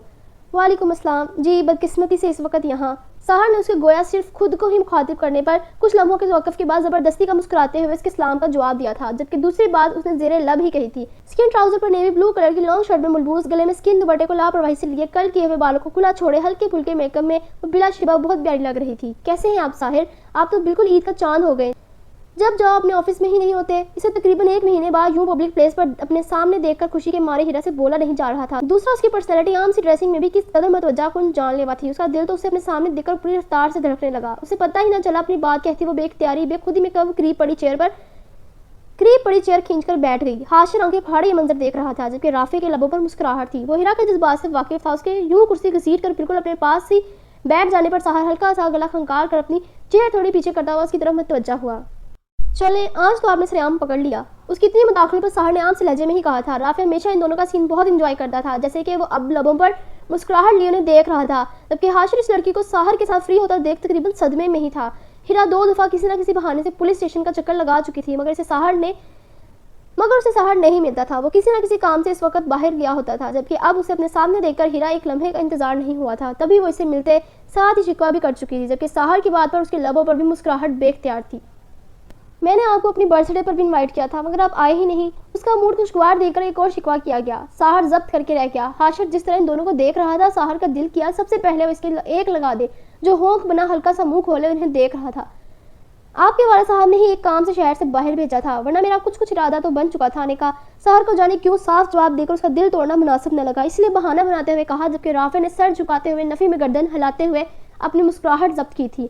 وعلیکم السلام جی، بدقسمتی سے اس وقت یہاں۔ ساحر نے اس کے گویا صرف خود کو ہی مخاطب کرنے پر کچھ لمحوں کے توقف کے بعد زبردستی کا مسکراتے ہوئے اس کے سلام کا جواب دیا تھا، جبکہ دوسری بات اس نے زیر لب ہی کہی تھی۔ اسکن ٹراؤزر پر نیوی بلو کلر کی لانگ شرٹ میں ملبوس، گلے میں اسکن دوپٹے کو لاپرواہی سے لیے کرل کیے ہوئے بالوں کو کھلا چھوڑے ہلکے پھلکے میک اپ میں وہ بلا شبہ بہت پیاری لگ رہی تھی۔ کیسے ہیں آپ ساحر؟ آپ تو بالکل عید کا چاند ہو گئے۔ جب جاؤ اپنے آفس میں ہی نہیں ہوتے۔ اسے تقریباً 1 مہینے بعد یوں پبلک پلیس پر اپنے سامنے دیکھ کر خوشی کے مارے ہیرا سے بولا نہیں جا رہا تھا۔ دوسرا اس کی پرسنالٹی عام سی ڈریسنگ میں بھی کس قدر متوجہ کن جان لیوا تھی۔ اس کا دل تو اسے اپنے سامنے دیکھ کر پوری رفتار سے دھڑکنے لگا۔ اسے پتہ ہی نہ چلا اپنی بات کہتی وہ بے اختیاری بے خودی میں کب قریب پڑی چیئر کھینچ کر بیٹھ گئی۔ حاشر آنکھیں پھاڑے یہ منظر دیکھ رہا تھا، جبکہ رافع کے لبوں پر مسکراہٹ تھی۔ وہ ہیرا کے جذبات سے واقف تھا۔ اس کے یوں کرسی گھسیٹ کر بالکل اپنے پاس ہی بیٹھ جانے پر ساحر ہلکا سا گلا کھنکار کر اپنی چیئر تھوڑی پیچھے کرتا ہوا اس کی طرف متوجہ ہوا۔ چلیں آج تو آپ نے سریعان پکڑ لیا۔ اس کی اتنی مداخلت پر ساحر نے عام سے لہجے میں ہی کہا تھا۔ رافع ہمیشہ ان دونوں کا سین بہت انجوائے کرتا تھا، جیسے کہ وہ اب لبوں پر مسکراہٹ لیے انہیں دیکھ رہا تھا، جبکہ حاشر اس لڑکی کو ساحر کے ساتھ فری ہوتا دیکھ تقریباً صدمے میں ہی تھا۔ ہیرا 2 دفعہ کسی نہ کسی بہانے سے پولیس اسٹیشن کا چکر لگا چکی تھی، مگر اسے ساحر نہیں ملتا تھا۔ وہ کسی نہ کسی کام سے اس وقت باہر گیا ہوتا تھا، جبکہ اب اسے اپنے سامنے دیکھ کر ہیرا ایک لمحے کا انتظار نہیں ہوا تھا۔ تبھی وہ اسے ملتے ساتھ ہی شکوہ بھی کر چکی تھی، جبکہ ساحر کی بات پر اس کے لبوں پر بھی مسکراہٹ بے اختیار تھی۔ میں نے آپ کو اپنی برتھ ڈے پر بھی انوائٹ کیا تھا، مگر آپ آئے ہی نہیں۔ اس کا موڈ خوشگوار دیکھ کر ایک اور شکوہ کیا گیا۔ ساحر ضبط کر کے رہ گیا۔ حاشر جس طرح ان دونوں کو دیکھ رہا تھا، ساحر کا دل کیا سب سے پہلے وہ اس کے ایک لگا دے، جو ہونک بنا ہلکا سا منہ کھولے انہیں دیکھ رہا تھا۔ آپ کے والد صاحب نے ہی ایک کام سے شہر سے باہر بھیجا تھا، ورنہ میرا کچھ ارادہ تو بن چکا تھا آنے کا۔ ساحر کو جانے کیوں صاف جواب دے کر اس کا دل توڑنا مناسب نہ لگا، اس لیے بہانہ بناتے ہوئے کہا، جبکہ رافع نے سر جھکاتے ہوئے نفی میں گردن ہلاتے ہوئے اپنی مسکراہٹ ضبط کی تھی۔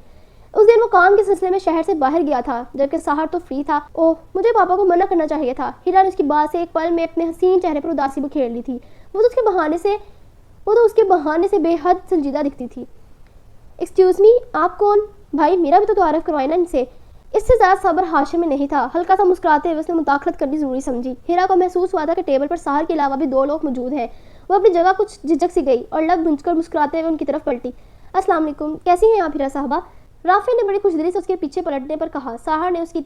اس دن وہ کام کے سلسلے میں شہر سے باہر گیا تھا، جبکہ ساحر تو فری تھا۔ اوہ، مجھے پاپا کو منع کرنا چاہیے تھا۔ ہیرا نے اس کی بات سے ایک پل میں اپنے حسین چہرے پر اداسی بکھیر لی تھی۔ وہ تو اس کے بہانے سے بے حد سنجیدہ دکھتی تھی۔ ایکسکیوز می، آپ کون؟ بھائی میرا بھی تو تعارف کروائے نا ان سے۔ اس سے زیادہ صبر حاشر میں نہیں تھا۔ ہلکا سا مسکراتے ہوئے اس نے مداخلت کرنی ضروری سمجھی۔ ہیرا کو محسوس ہوا تھا کہ ٹیبل پر ساحر کے علاوہ بھی 2 لوگ موجود ہیں۔ وہ اپنی جگہ کچھ جھجک سی گئی اور لب گونج کر مسکراتے ہوئے ان کی طرف پلٹی۔ السلام علیکم، کیسی ہیں آپ ہیرا صاحبہ؟ رافع نے بڑی خوشدلی سے اس کے پیچھے پلٹنے پر کہا۔ ساحر نے اس کی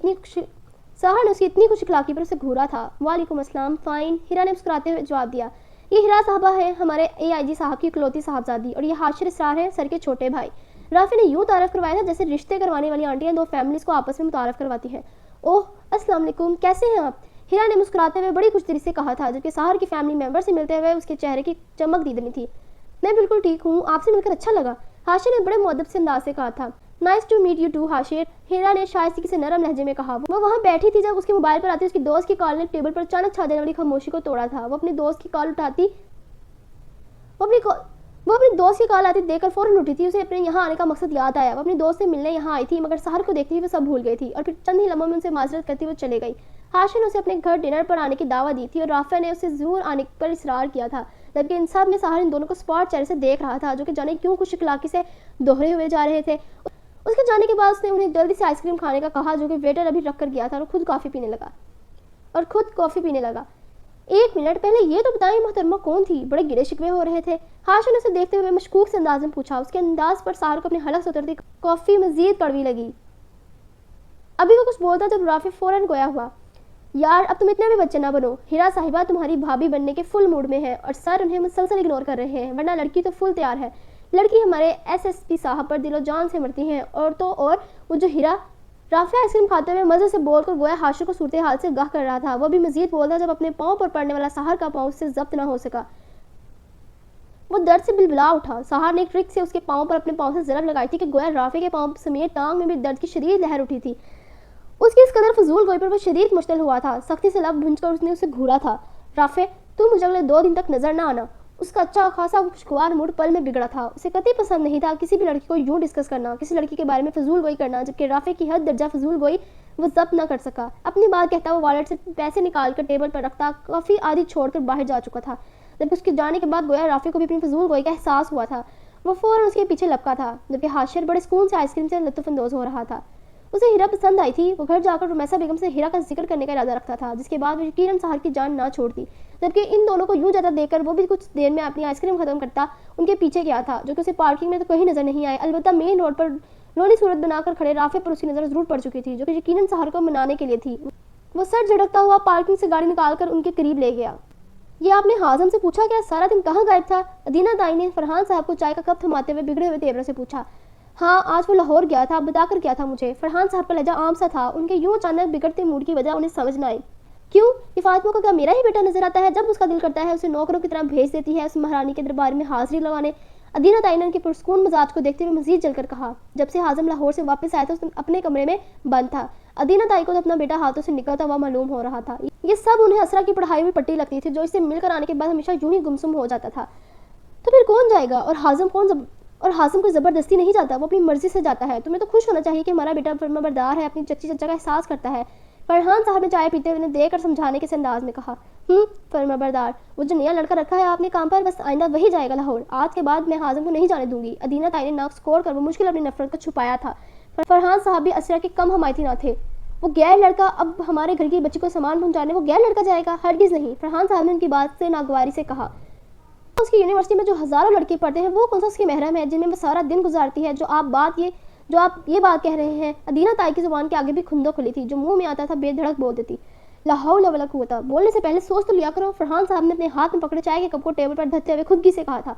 اتنی خوش اخلاقی پر اسے گھورا تھا۔ وعلیکم السلام، فائن، ہیرا نے مسکراتے ہوئے جواب دیا۔ یہ ہیرا صاحبہ ہے، ہمارے AIG صاحب کی اکلوتی صاحبزادی، اور یہ حاشر اسرار ہیں، سر کے چھوٹے بھائی۔ رافع نے یوں تعارف کروایا تھا جیسے رشتے کروانے والی آنٹیاں 2 فیملیز کو آپس میں متعارف کرواتی ہیں۔ اوہ، السلام علیکم، کیسے ہیں آپ؟ ہیرا نے مسکراتے ہوئے بڑی خوش دلی سے کہا تھا، جبکہ ساحر کی فیملی ممبر سے ملتے ہوئے اس کے چہرے کی چمک دیدنی تھی۔ میں بالکل ٹھیک ہوں، آپ سے مل کر اچھا لگا، حاشر نے بڑے مؤدب سے انداز سے کہا تھا۔ Nice to meet you too Hashir, Hira نے شائستگی سے نرم لہجے میں کہا۔ وہ وہاں بیٹھی تھی جب اس کے موبائل پر آتی اس کی دوست کی کال نے ٹیبل پر اچانک چھا جانے والی خاموشی کو توڑا تھا۔ وہ اپنی دوست کی کال آتی دیکھ کر فوراً اٹھی تھی۔ اسے اپنے یہاں آنے کا مقصد یاد آیا۔ وہ اپنی دوست سے ملنے یہاں آئی تھی، مگر ساحر کو دیکھتے ہی وہ سب بھول گئی تھی اور پھر چند ہی لمحوں میں ان سے معذرت کرتی وہ چلے گئی۔ حاشر نے اسے اپنے گھر ڈنر پر آنے کی دعوت دی تھی اور رافع نے اسے ظہور آنے پر اصرار کیا تھا، جبکہ ان سب میں ساحر ان دونوں کو اسپاٹ چہرے سے دیکھ رہا تھا، جو کہ جانے کیوں خوش اخلاقی سے دوہرے ہوئے جا رہے تھے۔ اس کے جانے کے بعد اس نے انہیں جلدی سے آئس کریم کھانے کا کہا، جو کہ ویٹر ابھی رکھ کر گیا تھا، اور خود کافی پینے لگا۔ 1 منٹ پہلے یہ تو بتائیں محترمہ کون تھی؟ بڑے گرے شکوے ہو رہے تھے۔ حاشر نے اسے دیکھتے ہوئے مشکوک سے انداز میں پوچھا۔ اس کے انداز پر ساحر کو اپنے حلق سے اترتی کافی مزید کڑوی لگی۔ ابھی وہ کچھ بولتا جب رافع فوراً گویا ہوا۔ یار اب تم اتنے بھی بچے نہ بنو، ہیرا صاحبہ تمہاری بھابھی بننے کے فل موڈ میں ہے اور سر انہیں مسلسل اگنور کر رہے ہیں، ورنہ لڑکی تو فل تیار ہے، لڑکی ہمارے SSP صاحب پر دل و جان سے مرتی ہیں، اور تو اور وہ جو ہیرا۔ رافع آئس کریم کھاتے ہوئے مزے سے بول کر گویا حاشر کو صورتحال سے آگاہ کر رہا تھا۔ وہ بھی مزید بولتا جب اپنے پاؤں پر پڑنے والا سحر کا پاؤں اس سے ضبط نہ ہو سکا۔ وہ درد سے بلبلا اٹھا۔ سحر نے ایک ٹرک سے اس کے پاؤں پر اپنے پاؤں سے ضرب لگائی تھی کہ گویا رافع کے پاؤں سمیت ٹانگ میں بھی درد کی شدید لہر اٹھی تھی۔ اس کی اس قدر فضول گوئی پر وہ شدید مشتعل ہوا تھا۔ سختی سے لب بھونج کر اس نے اسے گھورا تھا۔ رافع، تو مجھے اگلے 2 دن تک نظر نہ آنا۔ اس کا اچھا خاصا خوشگوار موڈ پل میں بگڑا تھا۔ اسے قطعی پسند نہیں تھا کسی بھی لڑکی کو یوں ڈسکس کرنا، کسی لڑکی کے بارے میں فضول گوئی کرنا، جبکہ رافع کی حد درجہ فضول گوئی وہ ضبط نہ کر سکا۔ اپنی بات کہتا وہ والیٹ سے پیسے نکال کر ٹیبل پر رکھتا کافی آدھی چھوڑ کر باہر جا چکا تھا۔ جبکہ اس کے جانے کے بعد گویا رافع کو بھی اپنی فضول گوئی کا احساس ہوا تھا۔ وہ فوراً اس کے پیچھے لپکا تھا، جبکہ حاشر بڑے سکون سے آئس کریم سے لطف اندوز ہو رہا تھا۔ اسے ہیرا پسند آئی تھی۔ وہ گھر جا کر رمیسہ بیگم سے ہیرا کا ذکر کرنے کا ارادہ رکھتا تھا، جس کے بعد وہ یقیناً سحر کی جان نہ چھوڑتی۔ جبکہ ان دونوں کو یوں جاتا دیکھ کر وہ بھی کچھ دیر میں اپنی آئس کریم ختم کرتا ان کے پیچھے گیا تھا، جو کہ اسے پارکنگ میں تو کہیں نظر نہیں آئے۔ البتہ مین روڈ پر لونی صورت بنا کر کھڑے رافع پر اس کی نظر ضرور پڑ چکی تھی، جو کہ یقیناً سحر کو منانے کے لیے تھی۔ وہ سر جھٹکتا ہوا پارکنگ سے گاڑی نکال کر ان کے قریب لے گیا۔ یہ آپ نے حازم سے پوچھا کیا سارا دن کہاں غائب تھا؟ ادینہ تائی نے فرحان صاحب کو چائے کا کپ تھماتے ہوئے بگڑے ہوئے تیور سے پوچھا۔ ہاں، آج وہ لاہور گیا تھا، بتا کر کیا تھا مجھے۔ فرحان صاحب کا لہجہ عام سا تھا، ان کے یوں اچانک بگڑتے موڈ کی وجہ انہیں سمجھ نہ آئی۔ کیوں؟ یہ فاطمہ کو کیا میرا ہی بیٹا نظر آتا ہے؟ جب اس کا دل کرتا ہے اسے نوکروں کی طرح بھیج دیتی ہے اس مہارانی کے دربار میں حاضری لگانے۔ ادینہ تائی نے ان کے پرسکون مزاج کو دیکھتے ہوئے مزید جل کر کہا۔ جب سے حازم لاہور سے واپس آیا تھا اس اپنے کمرے میں بند تھا۔ ادینہ تائی کو تو اپنا بیٹا ہاتھوں سے نکلتا ہوا معلوم ہو رہا تھا۔ یہ سب انہیں اسرا کی پڑھائی ہوئی پٹی لگتی تھی، جو اس سے مل کر آنے کے بعد ہمیشہ یوں ہی گمسم ہو جاتا تھا۔ تو پھر کون جائے گا؟ اور حازم کو زبردستی نہیں جاتا، وہ اپنی مرضی سے جاتا ہے۔ تمہیں تو خوش ہونا چاہیے کہ ہمارا بیٹا فرما بردار ہے، اپنی چچی چچا کا احساس کرتا ہے۔ فرحان صاحب نے چائے پیتے ہوئے دیکھ کر سمجھانے کے انداز میں کہا۔ فرما بردار، وہ جو نیا لڑکا رکھا ہے آپ نے کام پر، بس آئندہ وہی جائے گا لاہور۔ آج کے بعد میں حازم کو نہیں جانے دوں گی۔ ادینہ تائی نے ناک کوڑ کر وہ مشکل اپنی نفرت کو چھپایا تھا۔ فرحان صاحب بھی اسرا کے کم حمایتی نہ تھے۔ وہ غیر لڑکا اب ہمارے گھر کی بچی کو سامان پہنچانے وہ غیر لڑکا جائے گا؟ ہرگز نہیں۔ فرحان صاحب نے ان کی بات سے ناگواری سے کہا۔ اس کی یونیورسٹی میں جو ہزاروں لڑکے پڑھتے ہیں وہ کون سا اس کی محرم ہے جن میں وہ سارا دن گزارتی ہے؟ جو آپ یہ بات کہہ رہے ہیں؟ ادینہ تائی کی زبان کے آگے بھی کھندو کھلی تھی، جو منہ میں آتا تھا بے دھڑک بول دیتی۔ لا حول ولا قوت، بولنے سے پہلے سوچ تو لیا کرو۔ فرحان صاحب نے اپنے ہاتھ میں پکڑے چائے کے کپ کو ٹیبل پر دھرتے ہوئے خودگی سے کہا تھا۔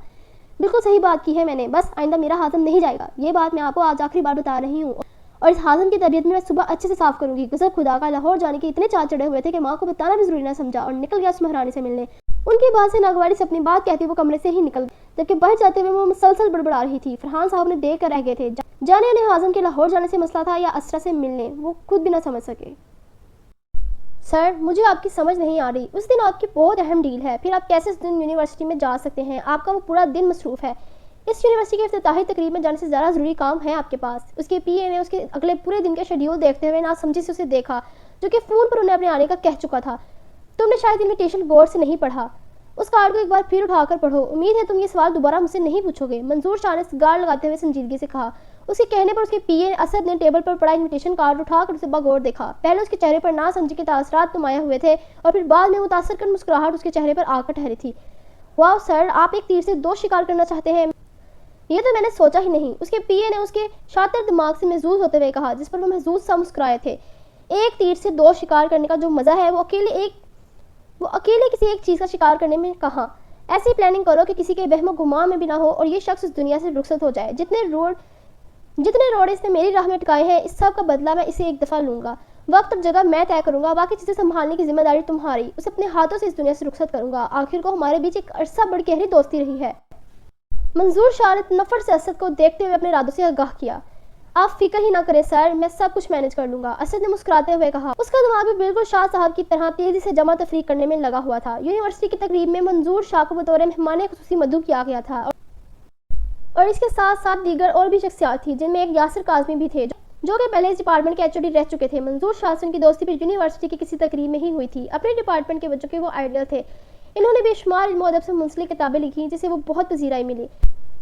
بالکل صحیح بات کی ہے میں نے، بس آئندہ میرا حازم نہیں جائے گا۔ یہ بات میں آپ کو آج آخری بار بتا رہی ہوں، اور اس حازم کی طبیعت میں صبح اچھے سے صاف کروں گی۔ غضب خدا کا، لاہور جانے کے اتنے چار چڑھے ہوئے تھے کہ ماں کو بتانا بھی ضروری نہ سمجھا اور نکل گیا اس مہرانی سے ملنے۔ ان کی بات سے ناگواری سے اپنی بات کہتی وہ کمرے سے ہی نکل گئی، جبکہ باہر جاتے ہوئے وہ مسلسل بڑبڑا رہی تھی۔ فرحان صاحب نے دیکھ کر رہ گئے تھے، جانے انہیں حازم کے لاہور جانے سے مسئلہ تھا یا اسرا سے ملنے، وہ خود بھی نہ سمجھ سکے۔ سر، مجھے آپ کی سمجھ نہیں آ رہی۔ اس دن آپ کی بہت اہم ڈیل ہے، پھر آپ کیسے اس دن یونیورسٹی میں جا سکتے ہیں؟ آپ کا وہ پورا دن مصروف ہے۔ اس یونیورسٹی کے افتتاحی تقریب میں جانے سے زیادہ ضروری کام ہے آپ کے پاس۔ اس کے پی اے نے اس کے اگلے پورے دن کا شیڈیول دیکھتے ہوئے ناسمجھی سے اسے دیکھا، جو کہ فون پر انہیں اپنے آنے کا کہہ چکا تھا۔ تم نے شاید انویٹیشن غور سے نہیں پڑھا۔ اس کارڈ کو ایک بار پھر اٹھا کر پڑھو۔ امید ہے تم یہ سوال دوبارہ مجھ سے نہیں پوچھو گے، منظور شاہ نے سگار لگاتے ہوئے سنجیدگی سے کہا۔ اس کے کہنے پر اس کے پی اے اسد نے ٹیبل پر پڑا انویٹیشن کارڈ اٹھا کر اسے بغور دیکھا۔ پہلے اس کے چہرے پر ناسمجھی کے تاثرات نمایاں ہوئے تھے، اور پھر بعد میں متاثر کن مسکراہٹ اس کے چہرے پر آ کر ٹھہری تھی۔ واو سر، آپ ایک تیر سے 2 شکار کرنا چاہتے ہیں، یہ تو میں نے سوچا ہی نہیں۔ اس کے پی اے نے اس کے شاطر دماغ سے محظوظ ہوتے ہوئے کہا، جس پر وہ محظوظ سا مسکرائے تھے۔ ایک تیر سے 2 شکار کرنے کا جو مزہ ہے وہ اکیلے کسی ایک چیز کا شکار کرنے میں کہاں۔ ایسی پلاننگ کرو کہ کسی کے وہم و گمان میں بھی نہ ہو اور یہ شخص اس دنیا سے رخصت ہو جائے۔ جتنے روڑے اس نے میری راہ میں ٹکائے ہیں، اس سب کا بدلہ میں اسے ایک دفعہ لوں گا۔ وقت اور جگہ میں طے کروں گا، باقی چیزیں سنبھالنے کی ذمہ داری تمہاری۔ اسے اپنے ہاتھوں سے اس دنیا سے رخصت کروں گا۔ آخر کو ہمارے بیچ ایک عرصہ بڑی گہری دوستی رہی ہے۔ منظور شاہ نے نفر سے اسد کو دیکھتے ہوئے اپنے ارادوں سے آگاہ کیا۔ آپ فکر ہی نہ کریں سر، میں سب کچھ مینج کر لوں گا، اسد نے مسکراتے ہوئے کہا۔ اس کا دماغ بھی بالکل شاہ صاحب کی طرح تیزی سے جمع تفریق کرنے میں لگا ہوا تھا۔ یونیورسٹی کی تقریب میں منظور شاہ کو بطور مہمان خصوصی مدعو کیا گیا تھا، اور اس کے ساتھ ساتھ دیگر اور بھی شخصیات تھیں، جن میں ایک یاسر کاظمی بھی تھے، جو کہ پہلے اس ڈپارٹمنٹ کے HOD رہ چکے تھے۔ منظور شاہ سے ان کی دوستی پھر یونیورسٹی کی کسی تقریب میں ہی ہوئی تھی۔ اپنے ڈپارٹمنٹ کے بچوں کے وہ آئیڈیل تھے۔ انہوں نے بے شمار علم و ادب سے منسلک کتابیں لکھی، جسے وہ بہت پذیرائی ملی۔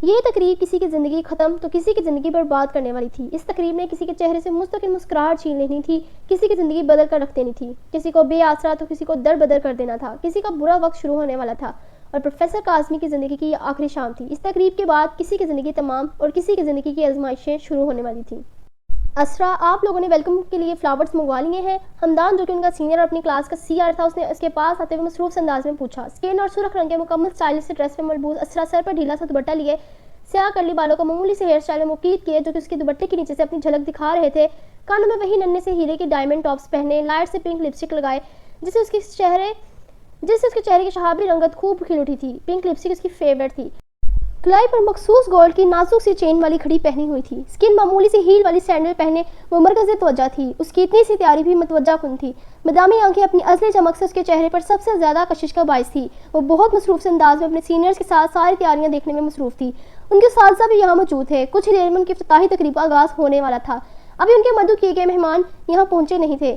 یہ تقریب کسی کی زندگی ختم تو کسی کی زندگی برباد کرنے والی تھی۔ اس تقریب نے کسی کے چہرے سے مستقل مسکراہٹ چھین لینی تھی، کسی کی زندگی بدل کر رکھ دینی تھی، کسی کو بے آسرا تو کسی کو در بدر کر دینا تھا، کسی کا برا وقت شروع ہونے والا تھا، اور پروفیسر کاظمی کی زندگی کی یہ آخری شام تھی۔ اس تقریب کے بعد کسی کی زندگی تمام اور کسی کی زندگی کی آزمائشیں شروع ہونے والی تھیں۔ اسرا، آپ لوگوں نے ویلکم کے لیے فلاورز منگوا لیے ہیں؟ حمدان، جو کہ ان کا سینئر اور اپنی کلاس کا CR تھا، اس نے اس کے پاس آتے ہوئے مصروف انداز میں پوچھا۔ اسکن اور سرخ رنگ کے مکمل سٹائلش سے ڈریس میں ملبوس اسرا سر پر ڈھیلا سا دوپٹہ لیے سیاہ کرلی بالوں کو معمولی سے ہیئر اسٹائل میں مقید کیے جو کہ اس کے دوپٹے کے نیچے سے اپنی جھلک دکھا رہے تھے، کانوں میں وہی ننھے سے ہیرے کے ڈائمنڈ ٹاپس پہنے، لائٹ سے پنک لپسٹک لگائے جس سے اس کے چہرے کی شہابی رنگت خوب کھل اٹھی تھی۔ پنک لپسٹک اس کی فیورٹ تھی۔ کلائی پر مخصوص گولڈ کی نازک سی چین والی گھڑی پہنی ہوئی تھی۔ اسکن معمولی سی ہیل والی سینڈل پہنے وہ مرکز توجہ تھی۔ اس کی اتنی سی تیاری بھی متوجہ کن تھی۔ بادامی آنکھیں اپنی ازلی چمک سے اس کے چہرے پر سب سے زیادہ کشش کا باعث تھی۔ وہ بہت مصروف سے انداز میں اپنے سینئرز کے ساتھ ساری تیاریاں دیکھنے میں مصروف تھی۔ ان کے اساتذہ بھی یہاں موجود تھے۔ کچھ ہی دیر میں ان کی افتتاحی تقریب کا آغاز ہونے والا تھا۔ ابھی ان کے مدعو کیے گئے مہمان یہاں پہنچے نہیں تھے۔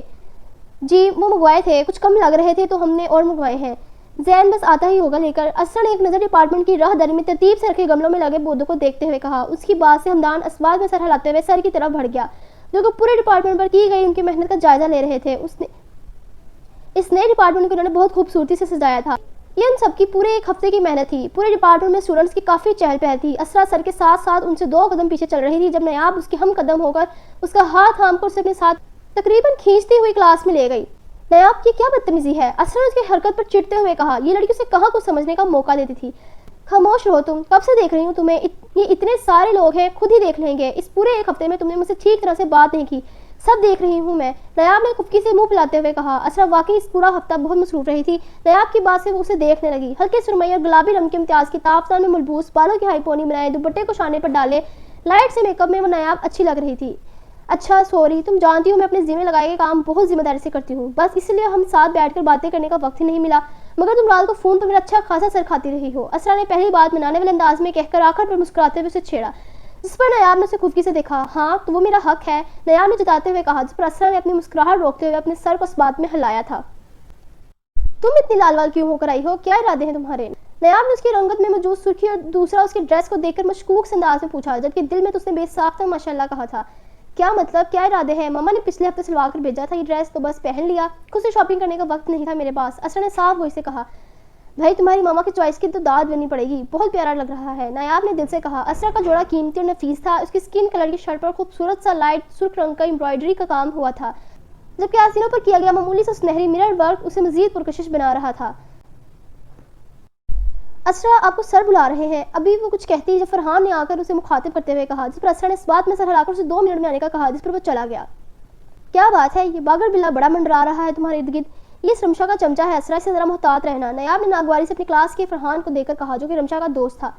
جی وہ منگوائے تھے، کچھ کم لگ رہے تھے تو ہم نے اور منگوائے ہیں۔ زین بس آتا ہی ہوگا لے کر۔ اسرا نے ایک نظر ڈپارٹمنٹ کی راہ دری میں ترتیب سے رکھے گملوں میں لگے پودوں کو دیکھتے ہوئے کہا۔ اس کی بات سے ہمدان اسباق میں سر ہلاتے ہوئے سر کی طرف بڑھ گیا جو کہ پورے ڈپارٹمنٹ پر کی گئی ان کی محنت کا جائزہ لے رہے تھے۔ اس نئے ڈپارٹمنٹ کو انہوں نے بہت خوبصورتی سے سجایا تھا۔ یہ ان سب کی پورے ایک ہفتے کی محنت تھی۔ پورے ڈپارٹمنٹ میں اسٹوڈنٹس کی کافی چہل پہل تھی۔ اسرا سر کے ساتھ ساتھ ان سے 2 قدم پیچھے چل رہی تھی جب نیاب اس کے ہم قدم ہو کر اس کا ہاتھ تھام کر اسے اپنے ساتھ تقریباً کھینچتی ہوئی کلاس میں لے گئی۔ نیاب کی کیا بدتمیزی ہے، اسرا نے اس کی حرکت پر چڑھتے ہوئے کہا۔ یہ لڑکی اسے کہاں کچھ سمجھنے کا موقع دیتی تھی۔ خاموش رہو تم، کب سے دیکھ رہی ہوں تمہیں، یہ اتنے سارے لوگ ہیں، خود ہی دیکھ لیں گے۔ اس پورے ایک ہفتے میں تم نے مجھ سے ٹھیک طرح سے بات نہیں کی، سب دیکھ رہی ہوں میں، نیاب نے خفکی سے منہ پھلاتے ہوئے کہا۔ اسرا واقعی اس پورا ہفتہ بہت مصروف رہی تھی۔ نیاب کی بات سے وہ اسے دیکھنے لگی۔ ہلکے سرمئی اور گلابی رنگ کے امتیاز کی تافتان میں ملبوس، بالوں کی ہائی پونی بنائے، دوپٹے کو شانے پر ڈالے، لائٹ سے میک اپ میں وہ نیاب اچھی لگ رہی تھی۔ اچھا سوری، تم جانتی ہو میں اپنے ذمہ لگائے گئے کام بہت ذمہ داری سے کرتی ہوں، بس اس لیے ہم ساتھ بیٹھ کر باتیں کرنے کا وقت ہی نہیں ملا، مگر تم رات کو فون پر میرا اچھا خاصا سر کھاتی رہی ہو۔ اسرا نے پہلی بات منانے والے انداز میں کہہ کر آخر پر مسکراتے ہوئے اسے چھیڑا، جس پر نیاب نے اسے خفکی سے دیکھا۔ ہاں تو وہ میرا حق ہے، نیاب نے جتاتے ہوئے کہا، جس پر اسرا نے اپنی مسکراہٹ روکتے ہوئے اپنے سر کو اس بات میں ہلایا تھا۔ تم اتنی لال وال کیوں ہو کر آئی ہو، کیا ارادے ہیں تمہارے؟ نیاب نے اس کی رنگت میں موجود سرخی اور دوسرا اس کے ڈریس کو دیکھ کر مشکوک سے انداز میں پوچھا، جبکہ دل میں تو اس نے بے ساختہ ماشاءاللہ کہا تھا۔ کیا مطلب، کیا ارادے ہیں؟ ماما نے پچھلے ہفتے سلوا کر بھیجا تھا یہ ڈریس، تو بس پہن لیا، خود سے شاپنگ کرنے کا وقت نہیں تھا میرے پاس، اسرا نے صاف گوئی سے کہا۔ بھائی تمہاری ماما کی چوائس کی تو داد بننی پڑے گی، بہت پیارا لگ رہا ہے، نیاب نے دل سے کہا۔ اسرا کا جوڑا قیمتی اور نفیس تھا، اس کی اسکن کلر کی شرٹ پر خوبصورت سا لائٹ سرخ رنگ کا امبرائڈری کا کام ہوا تھا، جبکہ آستینوں پر کیا گیا معمولی سا سنہری مرر ورک اسے مزید پرکشش بنا رہا تھا۔ اسرا آپ کو سر بلا رہے ہیں، ابھی وہ کچھ کہتی جب فرحان نے آ کر اسے مخاطب کرتے ہوئے کہا، جس پر اسرا نے اس بات میں سر ہلا کر اسے 2 منٹ میں آنے کا کہا، جس پر وہ چلا گیا۔ کیا بات ہے، یہ باگر بلا بڑا منڈرا رہا ہے تمہارے ارد گرد، یہ رمشا کا چمچہ ہے، اسرا سے ذرا محتاط رہنا، نیاب نے ناگواری سے اپنی کلاس کے فرحان کو دیکھ کر کہا جو کہ رمشا کا دوست تھا۔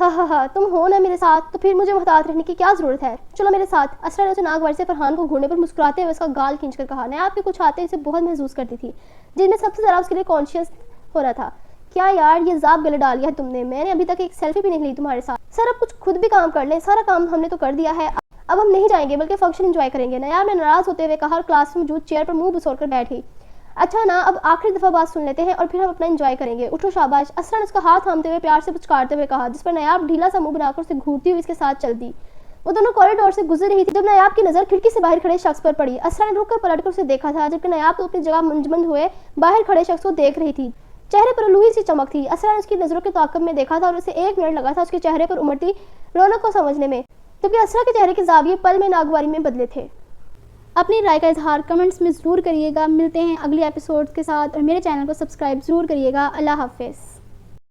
ہاں تم ہو نا میرے ساتھ، تو پھر مجھے محتاط رہنے کی کیا ضرورت ہے، چلو میرے ساتھ، اسرا نے اسے ناگواری سے فرحان کو گھورنے پر مسکراتے ہوئے اس کا گال کھینچ کر کہا۔ نیاب کے کچھ آتے اسے بہت محسوس کرتی تھی، جن میں سب سے زیادہ اس کے لیے کانشیس ہو رہا تھا۔ کیا یار یہ ذاب گلے ڈال لیا ہے تم نے، میں نے ابھی تک ایک سیلفی بھی نہیں لی تمہارے ساتھ، سر اب کچھ خود بھی کام کر لیں، سارا کام ہم نے تو کر دیا ہے، اب ہم نہیں جائیں گے بلکہ فنکشن انجوائے کریں گے، نیاب نے ناراض ہوتے ہوئے کہا اور کلاس میں موجود چیئر پر منہ بسور کر بیٹھ گئی۔ اچھا نا، اب آخری دفعہ بات سن لیتے ہیں اور پھر ہم اپنا انجوائے کریں گے، اٹھو شاباش، اسرا نے اس کا ہاتھ تھامتے ہوئے پیار سے پچکارتے ہوئے کہا، جس پر نیاب ڈھیلا سا منہ بنا کر اسے گھورتی ہوئی اس کے ساتھ چل دی۔ وہ دونوں کوریڈور سے گزر رہی تھی جب نیاب کی نظر کھڑکی سے باہر کھڑے شخص پر پڑی۔ اسرا نے رک کر پلٹ کر اسے دیکھا تھا، جبکہ نیاب تو اپنی جگہ منجمد ہوئے باہر کھڑے شخص کو دیکھ رہی تھی، چہرے پر الوئی سی چمک تھی۔ اسرا نے اس کی نظروں کے تعاقب میں دیکھا تھا اور اسے 1 منٹ لگا تھا اس کے چہرے پر امڑتی رونق کو سمجھنے میں، جبکہ اسرا کے چہرے کے زاویے پل میں ناگواری میں بدلے تھے۔ اپنی رائے کا اظہار کمنٹس میں ضرور کریے گا، ملتے ہیں اگلی ایپیسوڈ کے ساتھ اور میرے چینل کو سبسکرائب ضرور کریے گا۔ اللہ حافظ۔